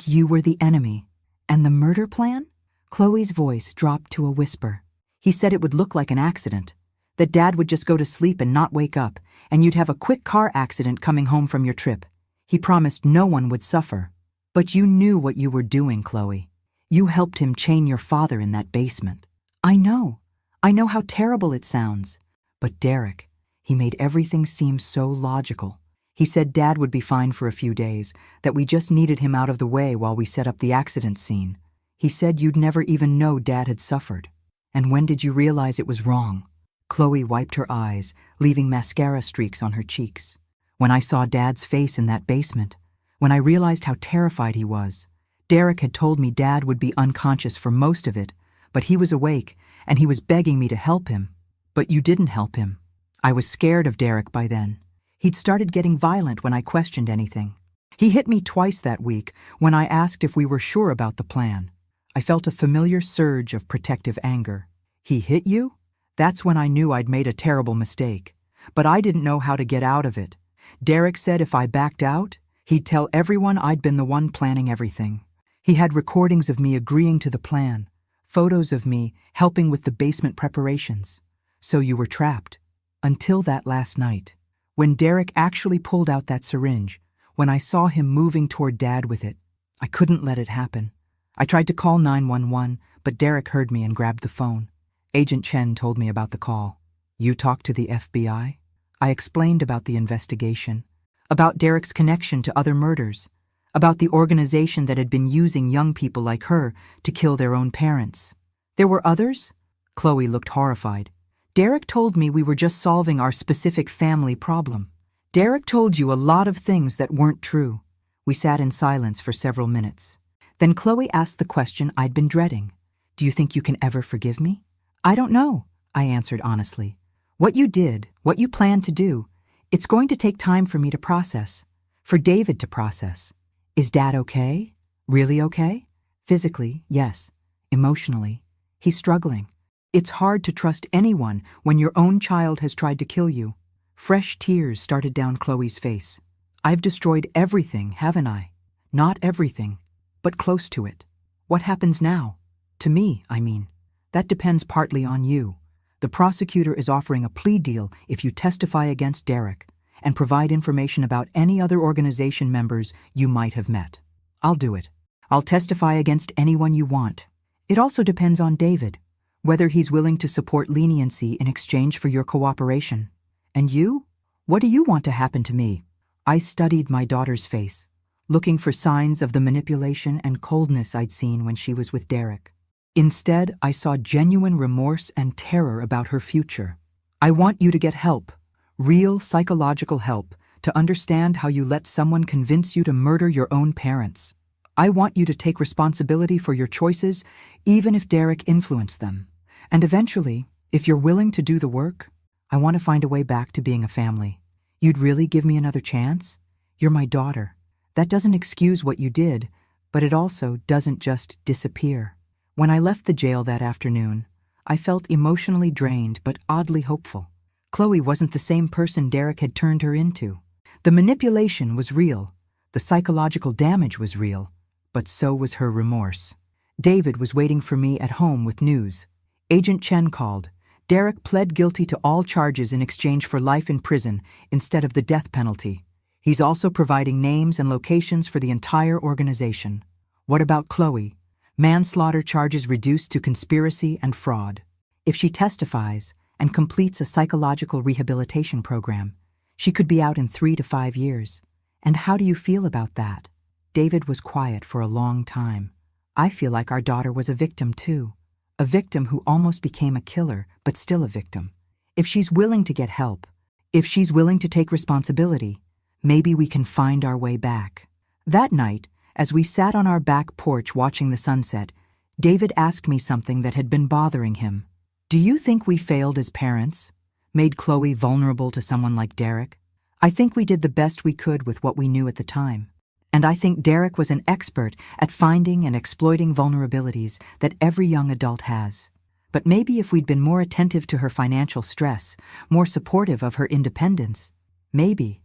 you were the enemy. And the murder plan? Chloe's voice dropped to a whisper. He said it would look like an accident, that Dad would just go to sleep and not wake up, and you'd have a quick car accident coming home from your trip. He promised no one would suffer. But you knew what you were doing, Chloe. You helped him chain your father in that basement. I know how terrible it sounds. But Derek, he made everything seem so logical. He said Dad would be fine for a few days, that we just needed him out of the way while we set up the accident scene. He said you'd never even know Dad had suffered. And when did you realize it was wrong? Chloe wiped her eyes, leaving mascara streaks on her cheeks. When I saw Dad's face in that basement, when I realized how terrified he was. Derek had told me Dad would be unconscious for most of it, but he was awake, and he was begging me to help him. But you didn't help him. I was scared of Derek by then. He'd started getting violent when I questioned anything. He hit me twice that week when I asked if we were sure about the plan. I felt a familiar surge of protective anger. He hit you? That's when I knew I'd made a terrible mistake. But I didn't know how to get out of it. Derek said if I backed out, he'd tell everyone I'd been the one planning everything. He had recordings of me agreeing to the plan, photos of me helping with the basement preparations. So you were trapped. Until that last night, when Derek actually pulled out that syringe, when I saw him moving toward Dad with it. I couldn't let it happen. I tried to call 911, but Derek heard me and grabbed the phone. Agent Chen told me about the call. You talked to the FBI? I explained about the investigation, about Derek's connection to other murders, about the organization that had been using young people like her to kill their own parents. There were others? Chloe looked horrified. Derek told me we were just solving our specific family problem. Derek told you a lot of things that weren't true. We sat in silence for several minutes. Then Chloe asked the question I'd been dreading. Do you think you can ever forgive me? I don't know, I answered honestly. What you did, what you planned to do, it's going to take time for me to process, for David to process. Is Dad okay? Really okay? Physically, yes. Emotionally, He's struggling. It's hard to trust anyone when your own child has tried to kill you. Fresh tears started down Chloe's face. I've destroyed everything, haven't I? Not everything, but close to it. What happens now? To me, I mean. That depends partly on you. The prosecutor is offering a plea deal if you testify against Derek and provide information about any other organization members you might have met. I'll do it. I'll testify against anyone you want. It also depends on David, whether he's willing to support leniency in exchange for your cooperation. And you? What do you want to happen to me? I studied my daughter's face, looking for signs of the manipulation and coldness I'd seen when she was with Derek. Instead, I saw genuine remorse and terror about her future. I want you to get help, real psychological help, to understand how you let someone convince you to murder your own parents. I want you to take responsibility for your choices, even if Derek influenced them. And eventually, if you're willing to do the work, I want to find a way back to being a family. You'd really give me another chance? You're my daughter. That doesn't excuse what you did, but it also doesn't just disappear. When I left the jail that afternoon, I felt emotionally drained but oddly hopeful. Chloe wasn't the same person Derek had turned her into. The manipulation was real, the psychological damage was real, but so was her remorse. David was waiting for me at home with news. Agent Chen called. Derek pled guilty to all charges in exchange for life in prison instead of the death penalty. He's also providing names and locations for the entire organization. What about Chloe? Manslaughter charges reduced to conspiracy and fraud. If she testifies and completes a psychological rehabilitation program, she could be out in 3 to 5 years. And how do you feel about that? David was quiet for a long time. I feel like our daughter was a victim too. A victim who almost became a killer, but still a victim. If she's willing to get help, if she's willing to take responsibility, maybe we can find our way back. That night, as we sat on our back porch watching the sunset, David asked me something that had been bothering him. Do you think we failed as parents? Made Chloe vulnerable to someone like Derek? I think we did the best we could with what we knew at the time. And I think Derek was an expert at finding and exploiting vulnerabilities that every young adult has. But maybe if we'd been more attentive to her financial stress, more supportive of her independence, maybe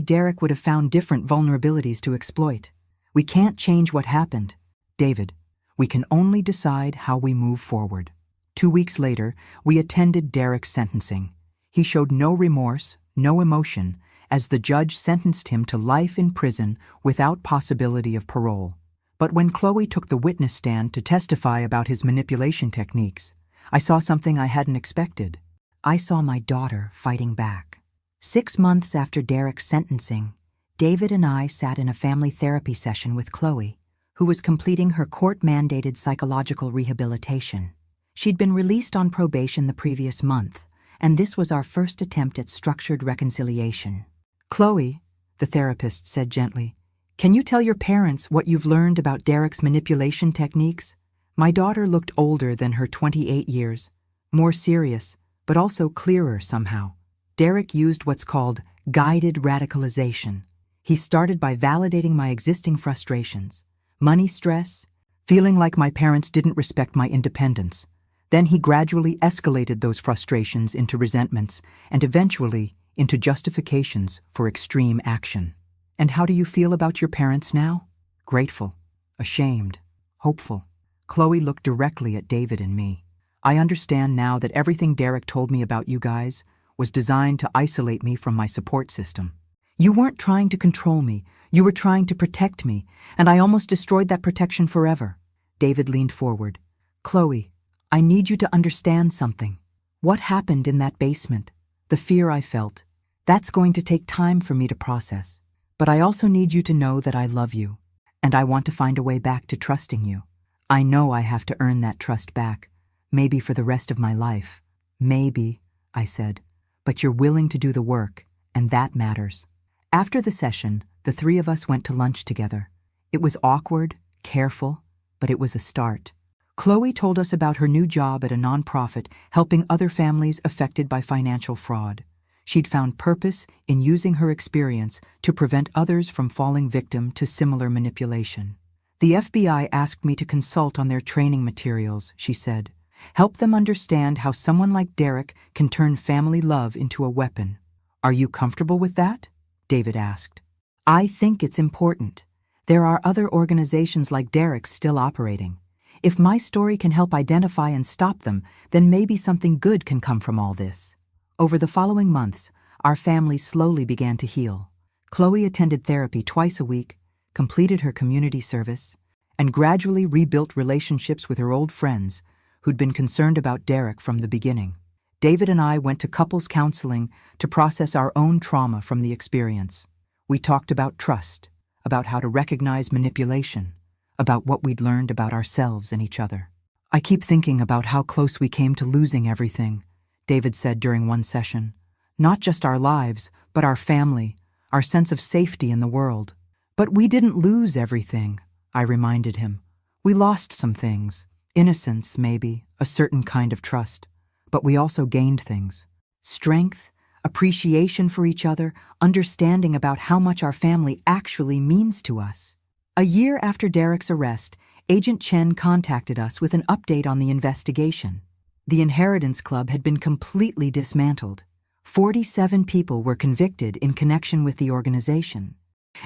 Derek would have found different vulnerabilities to exploit. We can't change what happened, David. We can only decide how we move forward. 2 weeks later, we attended Derek's sentencing. He showed no remorse, no emotion, as the judge sentenced him to life in prison without possibility of parole. But when Chloe took the witness stand to testify about his manipulation techniques, I saw something I hadn't expected. I saw my daughter fighting back. 6 months after Derek's sentencing, David and I sat in a family therapy session with Chloe, who was completing her court-mandated psychological rehabilitation. She'd been released on probation the previous month, and this was our first attempt at structured reconciliation. Chloe, the therapist said gently, can you tell your parents what you've learned about Derek's manipulation techniques? My daughter looked older than her 28 years, more serious, but also clearer somehow. Derek used what's called guided radicalization. He started by validating my existing frustrations, money stress, feeling like my parents didn't respect my independence. Then he gradually escalated those frustrations into resentments and eventually into justifications for extreme action. And how do you feel about your parents now? Grateful, ashamed, hopeful. Chloe looked directly at David and me. I understand now that everything Derek told me about you guys was designed to isolate me from my support system. You weren't trying to control me, you were trying to protect me, and I almost destroyed that protection forever. David leaned forward. Chloe, I need you to understand something. What happened in that basement? The fear I felt. That's going to take time for me to process. But I also need you to know that I love you, and I want to find a way back to trusting you. I know I have to earn that trust back, maybe for the rest of my life. Maybe, I said, but you're willing to do the work, and that matters. After the session, the 3 of us went to lunch together. It was awkward, careful, but it was a start. Chloe told us about her new job at a nonprofit helping other families affected by financial fraud. She'd found purpose in using her experience to prevent others from falling victim to similar manipulation. The FBI asked me to consult on their training materials, she said. Help them understand how someone like Derek can turn family love into a weapon. Are you comfortable with that? David asked. I think it's important. There are other organizations like Derek's still operating. If my story can help identify and stop them, then maybe something good can come from all this. Over the following months, our family slowly began to heal. Chloe attended therapy twice a week, completed her community service, and gradually rebuilt relationships with her old friends who'd been concerned about Derek from the beginning. David and I went to couples counseling to process our own trauma from the experience. We talked about trust, about how to recognize manipulation, about what we'd learned about ourselves and each other. I keep thinking about how close we came to losing everything, David said during one session. Not just our lives, but our family, our sense of safety in the world. But we didn't lose everything, I reminded him. We lost some things. Innocence, maybe, a certain kind of trust. But we also gained things. Strength, appreciation for each other, understanding about how much our family actually means to us. A year after Derek's arrest, Agent Chen contacted us with an update on the investigation. The Inheritance Club had been completely dismantled. 47 people were convicted in connection with the organization,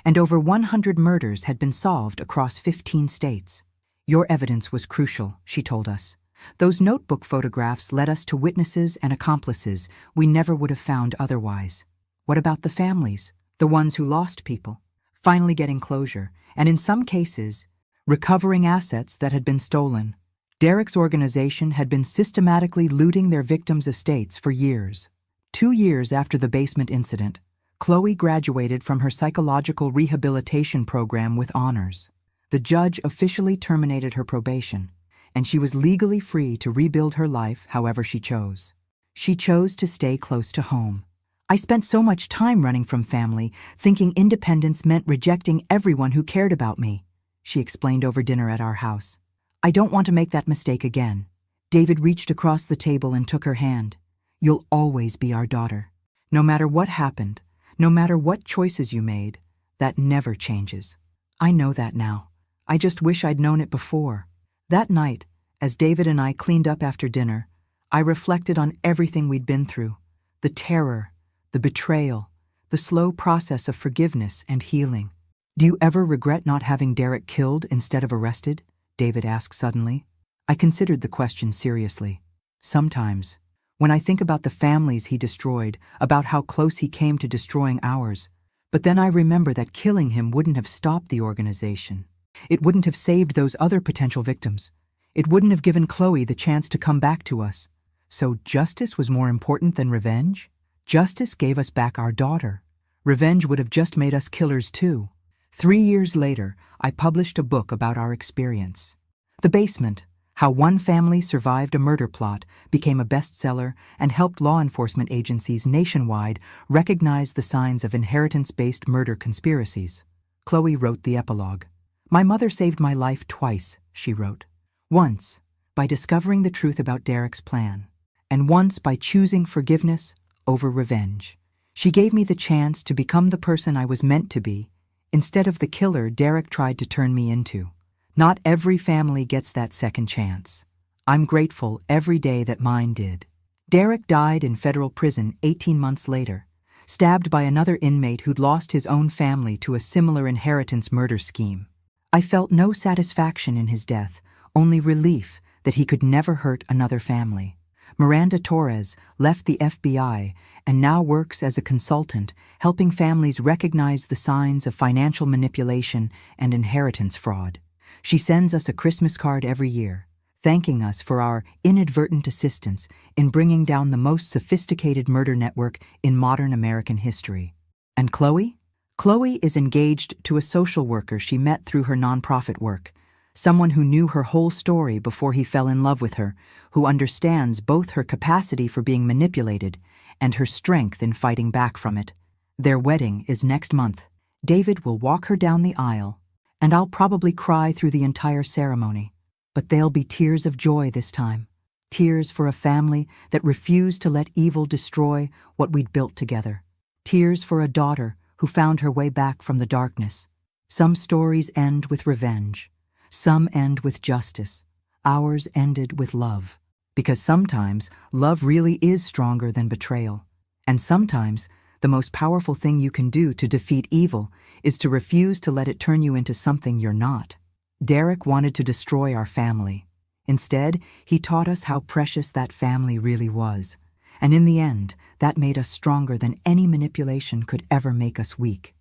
and over 100 murders had been solved across 15 states. Your evidence was crucial, she told us. Those notebook photographs led us to witnesses and accomplices we never would have found otherwise. What about the families, the ones who lost people? Finally getting closure, and in some cases, recovering assets that had been stolen. Derek's organization had been systematically looting their victims' estates for years. 2 years after the basement incident, Chloe graduated from her psychological rehabilitation program with honors. The judge officially terminated her probation, and she was legally free to rebuild her life however she chose. She chose to stay close to home. I spent so much time running from family, thinking independence meant rejecting everyone who cared about me, she explained over dinner at our house. I don't want to make that mistake again. David reached across the table and took her hand. You'll always be our daughter. No matter what happened, no matter what choices you made, that never changes. I know that now. I just wish I'd known it before. That night, as David and I cleaned up after dinner, I reflected on everything we'd been through. The terror, the betrayal, the slow process of forgiveness and healing. Do you ever regret not having Derek killed instead of arrested? David asked suddenly. I considered the question seriously. Sometimes, when I think about the families he destroyed, about how close he came to destroying ours, but then I remember that killing him wouldn't have stopped the organization. It wouldn't have saved those other potential victims. It wouldn't have given Chloe the chance to come back to us. So justice was more important than revenge? Justice gave us back our daughter. Revenge would have just made us killers too. 3 years later, I published a book about our experience. The Basement, How One Family Survived a Murder Plot, became a bestseller and helped law enforcement agencies nationwide recognize the signs of inheritance-based murder conspiracies. Chloe wrote the epilogue. My mother saved my life twice, she wrote. Once, by discovering the truth about Derek's plan, and once by choosing forgiveness over revenge. She gave me the chance to become the person I was meant to be, instead of the killer Derek tried to turn me into. Not every family gets that second chance. I'm grateful every day that mine did. Derek died in federal prison 18 months later, stabbed by another inmate who'd lost his own family to a similar inheritance murder scheme. I felt no satisfaction in his death, only relief that he could never hurt another family. Miranda Torres left the FBI and now works as a consultant, helping families recognize the signs of financial manipulation and inheritance fraud. She sends us a Christmas card every year, thanking us for our inadvertent assistance in bringing down the most sophisticated murder network in modern American history. And Chloe? Chloe is engaged to a social worker she met through her nonprofit work, someone who knew her whole story before he fell in love with her, who understands both her capacity for being manipulated and her strength in fighting back from it. Their wedding is next month. David will walk her down the aisle, and I'll probably cry through the entire ceremony. But they'll be tears of joy this time. Tears for a family that refused to let evil destroy what we'd built together. Tears for a daughter who found her way back from the darkness. Some stories end with revenge. Some end with justice. Ours ended with love. Because sometimes love really is stronger than betrayal. And sometimes the most powerful thing you can do to defeat evil is to refuse to let it turn you into something you're not. Derek wanted to destroy our family. Instead, he taught us how precious that family really was. And in the end, that made us stronger than any manipulation could ever make us weak.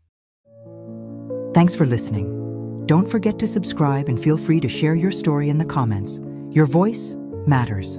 Thanks for listening. Don't forget to subscribe and feel free to share your story in the comments. Your voice matters.